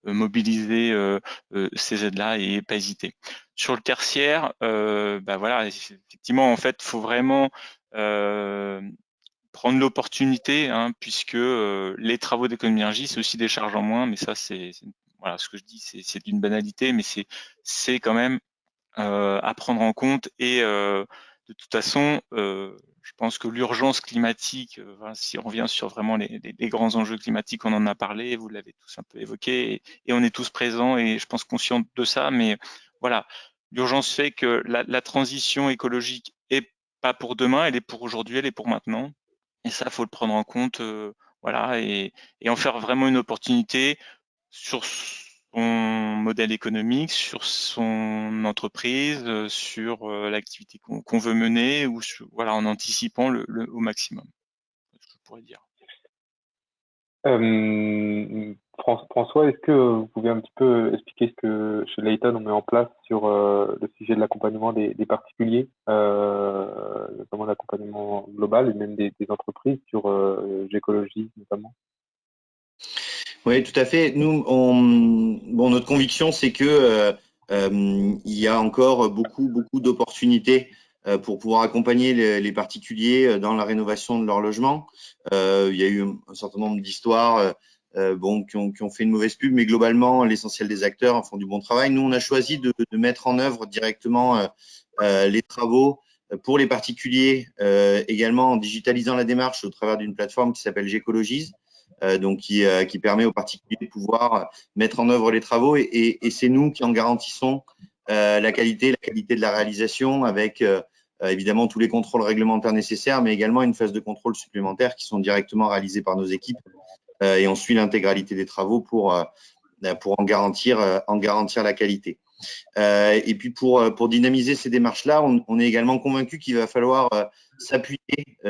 mobiliser ces aides-là et pas hésiter. Sur le tertiaire, voilà, effectivement, en fait, il faut vraiment prendre l'opportunité, hein, puisque les travaux d'économie d'énergie, c'est aussi des charges en moins, mais ça, voilà, ce que je dis, c'est d'une banalité, mais c'est quand même à prendre en compte. Et de toute façon, je pense que l'urgence climatique, voilà, si on revient sur vraiment les grands enjeux climatiques, on en a parlé, vous l'avez tous un peu évoqué, et on est tous présents et je pense conscients de ça, mais voilà, l'urgence fait que la transition écologique est pas pour demain, elle est pour aujourd'hui, elle est pour maintenant, et ça, faut le prendre en compte, voilà, et en faire vraiment une opportunité sur son modèle économique, sur son entreprise, sur l'activité qu'on veut mener, ou voilà, en anticipant au maximum, ce que je pourrais dire. François, est-ce que vous pouvez un petit peu expliquer ce que chez Layton on met en place sur le sujet de l'accompagnement des particuliers, notamment l'accompagnement global et même des entreprises sur Gécologie notamment? Oui, tout à fait. Nous, notre conviction, c'est que il y a encore beaucoup d'opportunités pour pouvoir accompagner les particuliers dans la rénovation de leur logement. Il y a eu un certain nombre d'histoires qui ont fait une mauvaise pub, mais globalement, l'essentiel des acteurs font du bon travail. Nous, on a choisi de mettre en œuvre directement les travaux pour les particuliers, également en digitalisant la démarche au travers d'une plateforme qui s'appelle Gécologies. Qui permet aux particuliers de pouvoir mettre en œuvre les travaux, et c'est nous qui en garantissons la qualité de la réalisation, avec évidemment tous les contrôles réglementaires nécessaires, mais également une phase de contrôle supplémentaire qui sont directement réalisés par nos équipes et on suit l'intégralité des travaux pour en garantir la qualité. Et puis pour dynamiser ces démarches-là, on est également convaincu qu'il va falloir s'appuyer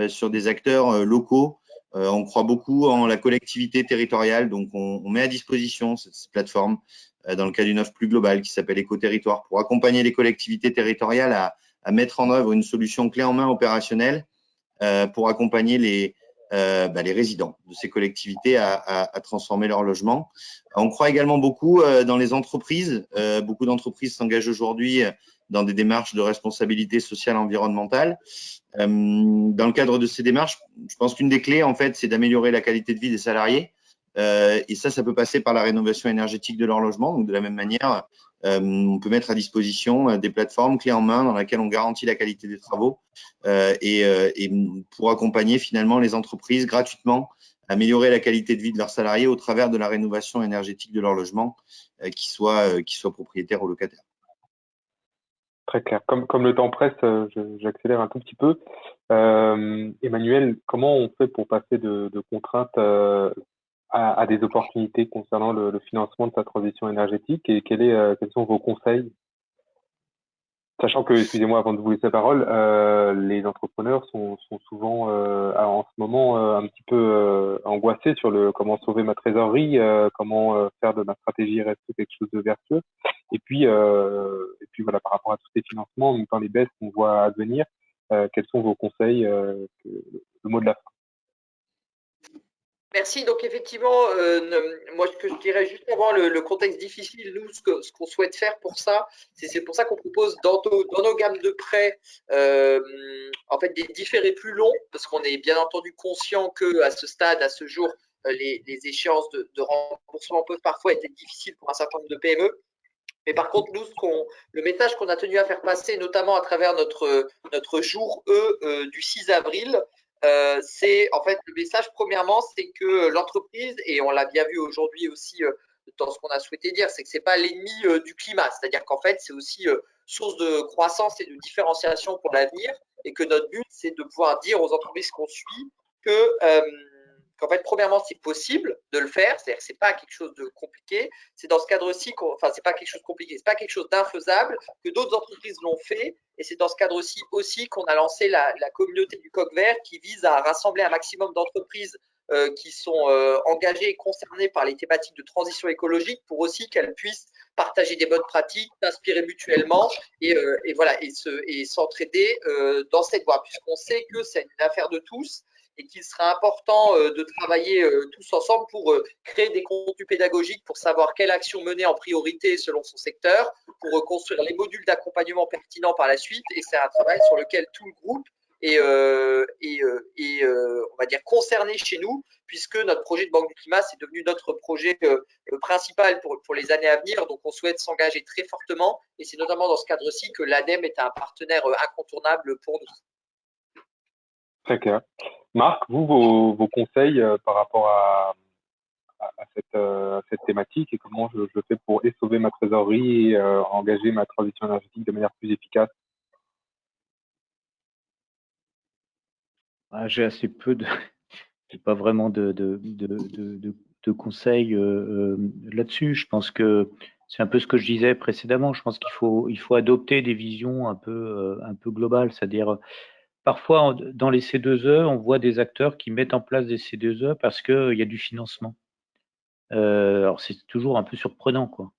sur des acteurs locaux. On croit beaucoup en la collectivité territoriale, donc on met à disposition cette plateforme dans le cadre d'une offre plus globale qui s'appelle Éco-Territoire pour accompagner les collectivités territoriales à mettre en œuvre une solution clé en main opérationnelle pour accompagner les résidents de ces collectivités à transformer leur logement. On croit également beaucoup dans les entreprises. Beaucoup d'entreprises s'engagent aujourd'hui dans des démarches de responsabilité sociale et environnementale. Dans le cadre de ces démarches, je pense qu'une des clés, en fait, c'est d'améliorer la qualité de vie des salariés. Et ça peut passer par la rénovation énergétique de leur logement. Donc, de la même manière, on peut mettre à disposition des plateformes clés en main dans lesquelles on garantit la qualité des travaux et pour accompagner finalement les entreprises gratuitement à améliorer la qualité de vie de leurs salariés au travers de la rénovation énergétique de leur logement, qu'ils soient propriétaires ou locataires. Très clair. Comme le temps presse, j'accélère un tout petit peu. Emmanuel, comment on fait pour passer de contraintes à des opportunités concernant le financement de sa transition énergétique et quels sont vos conseils? Sachant que, excusez-moi avant de vous laisser la parole, les entrepreneurs sont souvent en ce moment un petit peu angoissés sur comment sauver ma trésorerie, comment faire de ma stratégie rester quelque chose de vertueux. Et puis voilà, par rapport à tous ces financements, en même temps les baisses qu'on voit à venir, quels sont vos conseils, le mot de la fin? Merci. Donc effectivement, moi ce que je dirais juste avant le contexte difficile, nous ce qu'on souhaite faire pour ça, c'est pour ça qu'on propose dans nos gammes de prêts en fait des différés plus longs, parce qu'on est bien entendu conscient que à ce stade, à ce jour, les échéances de remboursement peuvent parfois être difficiles pour un certain nombre de PME. Mais par contre, nous, le message qu'on a tenu à faire passer, notamment à travers notre jour E du 6 avril, c'est en fait le message, premièrement, c'est que l'entreprise, et on l'a bien vu aujourd'hui aussi dans ce qu'on a souhaité dire, c'est que ce n'est pas l'ennemi du climat. C'est-à-dire qu'en fait, c'est aussi source de croissance et de différenciation pour l'avenir. Et que notre but, c'est de pouvoir dire aux entreprises qu'on suit qu'en fait, premièrement, c'est possible de le faire, c'est-à-dire que ce n'est pas quelque chose de compliqué. C'est dans ce cadre-ci, enfin, c'est pas quelque chose de compliqué, c'est pas quelque chose d'infaisable, que d'autres entreprises l'ont fait, et c'est dans ce cadre-ci aussi qu'on a lancé la communauté du Coq Vert qui vise à rassembler un maximum d'entreprises qui sont engagées et concernées par les thématiques de transition écologique pour aussi qu'elles puissent partager des bonnes pratiques, s'inspirer mutuellement et voilà, et s'entraider dans cette voie, puisqu'on sait que c'est une affaire de tous et qu'il sera important de travailler tous ensemble pour créer des contenus pédagogiques pour savoir quelle action mener en priorité selon son secteur, pour construire les modules d'accompagnement pertinents par la suite. Et c'est un travail sur lequel tout le groupe est on va dire concerné chez nous, puisque notre projet de Banque du Climat, c'est devenu notre projet principal pour les années à venir. Donc, on souhaite s'engager très fortement. Et c'est notamment dans ce cadre-ci que l'ADEME est un partenaire incontournable pour nous. Très clair. Marc, vous, vos conseils par rapport à cette thématique et comment je fais pour sauver ma trésorerie et engager ma transition énergétique de manière plus efficace? J'ai assez peu de, j'ai pas vraiment de conseils là-dessus. Je pense que c'est un peu ce que je disais précédemment. Je pense qu'il faut adopter des visions un peu globales, c'est-à-dire parfois dans les C2E, on voit des acteurs qui mettent en place des C2E parce qu'il y a du financement. Alors c'est toujours un peu surprenant, quoi.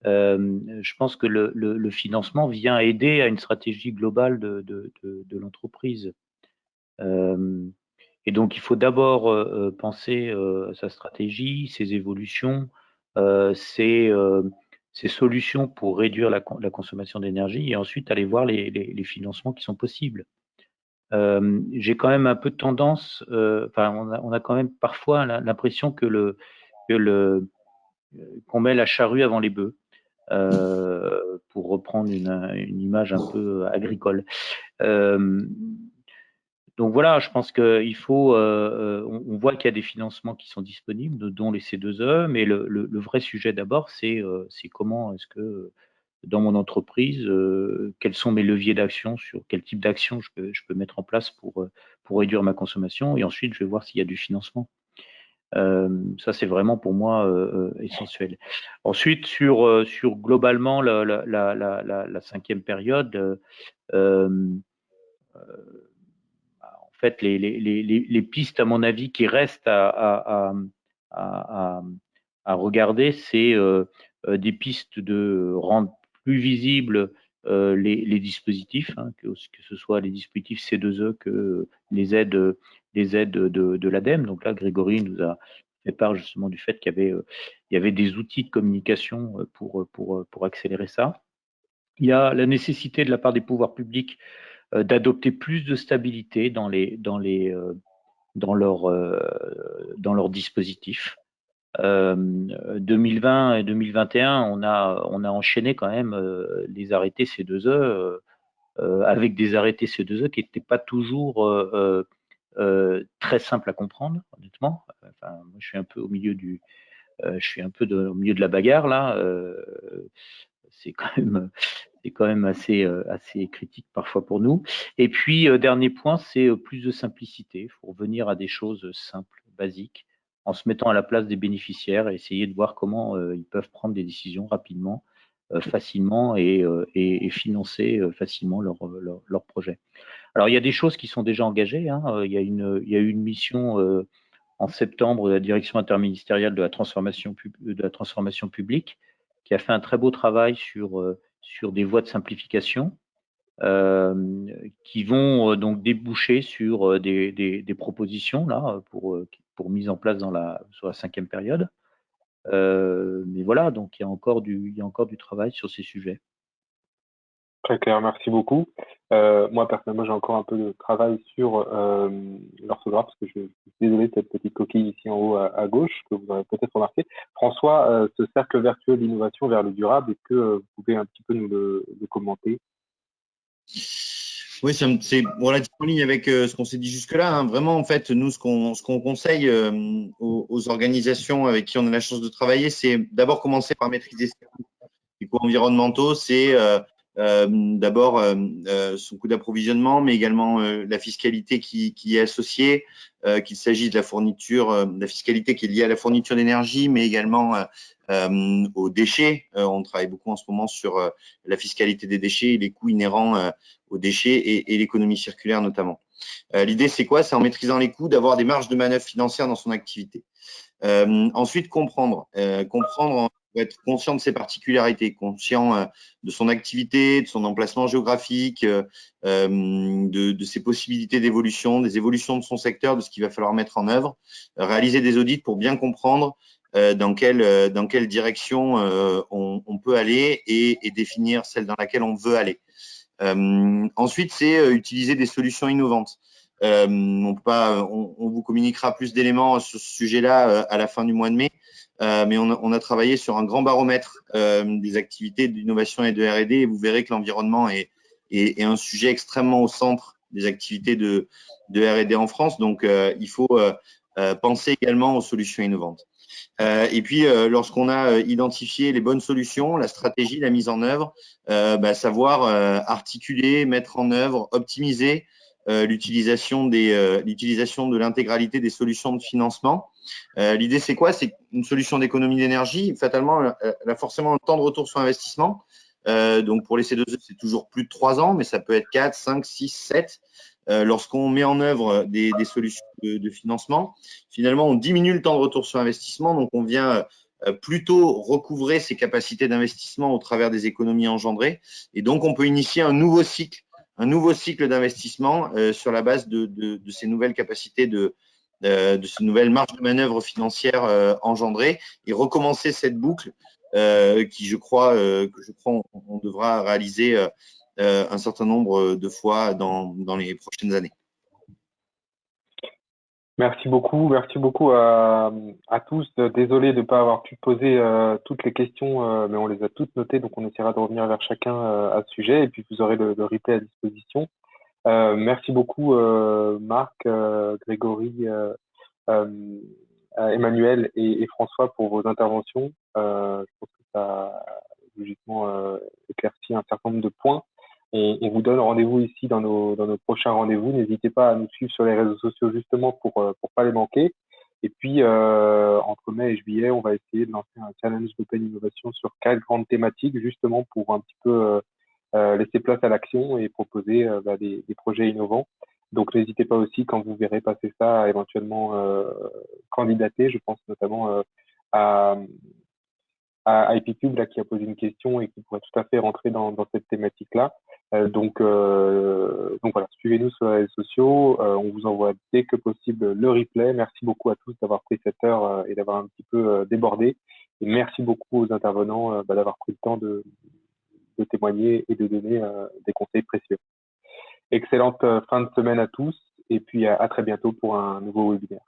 Je pense que le financement vient aider à une stratégie globale de l'entreprise. Et donc, il faut d'abord penser sa stratégie, ses évolutions, ses solutions pour réduire la consommation d'énergie et ensuite aller voir les financements qui sont possibles. J'ai quand même un peu de tendance, enfin, on a quand même parfois l'impression qu'on met la charrue avant les bœufs, pour reprendre une image un peu agricole. Donc voilà, je pense qu'il faut, on voit qu'il y a des financements qui sont disponibles, dont les C2E, mais le vrai sujet d'abord, c'est comment est-ce que dans mon entreprise, quels sont mes leviers d'action, sur quel type d'action je peux mettre en place pour réduire ma consommation, et ensuite je vais voir s'il y a du financement. Ça, c'est vraiment pour moi essentiel. Ensuite, sur globalement la cinquième période, en fait, les pistes, à mon avis, qui restent à regarder, c'est des pistes de rendre plus visibles les dispositifs, hein, que ce soit les dispositifs C2E que les aides de l'ADEME. Donc là, Grégory nous a fait part justement du fait qu'il y avait des outils de communication pour accélérer ça. Il y a la nécessité de la part des pouvoirs publics d'adopter plus de stabilité dans leurs dispositifs. 2020 et 2021, on a enchaîné quand même les arrêtés C2E avec des arrêtés C2E qui n'étaient pas toujours très simples à comprendre, honnêtement. Enfin, moi, je suis un peu au milieu au milieu de la bagarre là. C'est quand même assez critique parfois pour nous. Et puis, dernier point, c'est plus de simplicité. Il faut revenir à des choses simples, basiques, en se mettant à la place des bénéficiaires et essayer de voir comment ils peuvent prendre des décisions rapidement, facilement et financer facilement leur projet. Alors, il y a des choses qui sont déjà engagées, hein. Il y a eu une mission en septembre de la direction interministérielle de la transformation publique qui a fait un très beau travail sur des voies de simplification qui vont donc déboucher sur des propositions là, pour mise en place sur la cinquième période. Mais voilà, donc il y a encore du travail sur ces sujets. Très clair, merci beaucoup. Moi, personnellement, j'ai encore un peu de travail sur l'orthographe, parce que je suis désolé de cette petite coquille ici en haut à gauche, que vous avez peut-être remarqué. François, ce cercle vertueux d'innovation vers le durable, est-ce que vous pouvez un petit peu nous le commenter? Oui, c'est relativement en ligne avec ce qu'on s'est dit jusque-là, hein. Vraiment, en fait, nous, ce qu'on conseille aux organisations avec qui on a la chance de travailler, c'est d'abord commencer par maîtriser ses coûts. Les coûts environnementaux, c'est d'abord son coût d'approvisionnement, mais également la fiscalité qui y est associée, qu'il s'agisse de la fourniture, de la fiscalité qui est liée à la fourniture d'énergie, mais également aux déchets. On travaille beaucoup en ce moment sur la fiscalité des déchets et les coûts inhérents aux déchets et l'économie circulaire notamment. L'idée, c'est quoi? C'est en maîtrisant les coûts d'avoir des marges de manœuvre financières dans son activité. Ensuite, comprendre être conscient de ses particularités, conscient de son activité, de son emplacement géographique, de ses possibilités d'évolution, des évolutions de son secteur, de ce qu'il va falloir mettre en œuvre, réaliser des audits pour bien comprendre dans quelle direction on peut aller et définir celle dans laquelle on veut aller. Ensuite, c'est utiliser des solutions innovantes. On vous communiquera plus d'éléments sur ce sujet-là à la fin du mois de mai, mais on a travaillé sur un grand baromètre des activités d'innovation et de R&D et vous verrez que l'environnement est un sujet extrêmement au centre des activités de R&D en France. Donc, il faut penser également aux solutions innovantes. Et puis, lorsqu'on a identifié les bonnes solutions, la stratégie, la mise en œuvre, savoir articuler, mettre en œuvre, optimiser l'utilisation de l'intégralité des solutions de financement. L'idée, c'est quoi? C'est une solution d'économie d'énergie. Fatalement, elle a forcément un temps de retour sur investissement. Donc, pour les C2E, c'est toujours plus de 3 ans, mais ça peut être 4, 5, 6, 7. Lorsqu'on met en œuvre des solutions de financement, finalement, on diminue le temps de retour sur investissement. Donc, on vient plutôt recouvrer ses capacités d'investissement au travers des économies engendrées. Et donc, on peut initier un nouveau cycle d'investissement sur la base de ces nouvelles capacités de ces nouvelles marges de manœuvre financières engendrées et recommencer cette boucle qui, je crois, on devra réaliser un certain nombre de fois dans les prochaines années. Merci beaucoup à tous. Désolé de ne pas avoir pu poser toutes les questions, mais on les a toutes notées, donc on essaiera de revenir vers chacun à ce sujet, et puis vous aurez le replay à disposition. Merci beaucoup Marc, Grégory, Emmanuel et François pour vos interventions. Je pense que ça a logiquement éclairci un certain nombre de points. On vous donne rendez-vous ici dans nos prochains rendez-vous. N'hésitez pas à nous suivre sur les réseaux sociaux justement pour pas les manquer. Et puis, entre mai et juillet, on va essayer de lancer un challenge d'Open Innovation sur 4 grandes thématiques, justement pour un petit peu laisser place à l'action et proposer des projets innovants. Donc, n'hésitez pas aussi, quand vous verrez passer ça, à éventuellement candidater. Je pense notamment à IPCube là, qui a posé une question et qui pourrait tout à fait rentrer dans cette thématique-là. Donc voilà, suivez-nous sur les réseaux sociaux. On vous envoie dès que possible le replay. Merci beaucoup à tous d'avoir pris cette heure et d'avoir un petit peu débordé. Et merci beaucoup aux intervenants d'avoir pris le temps de témoigner et de donner des conseils précieux. Excellente fin de semaine à tous et puis à très bientôt pour un nouveau webinaire.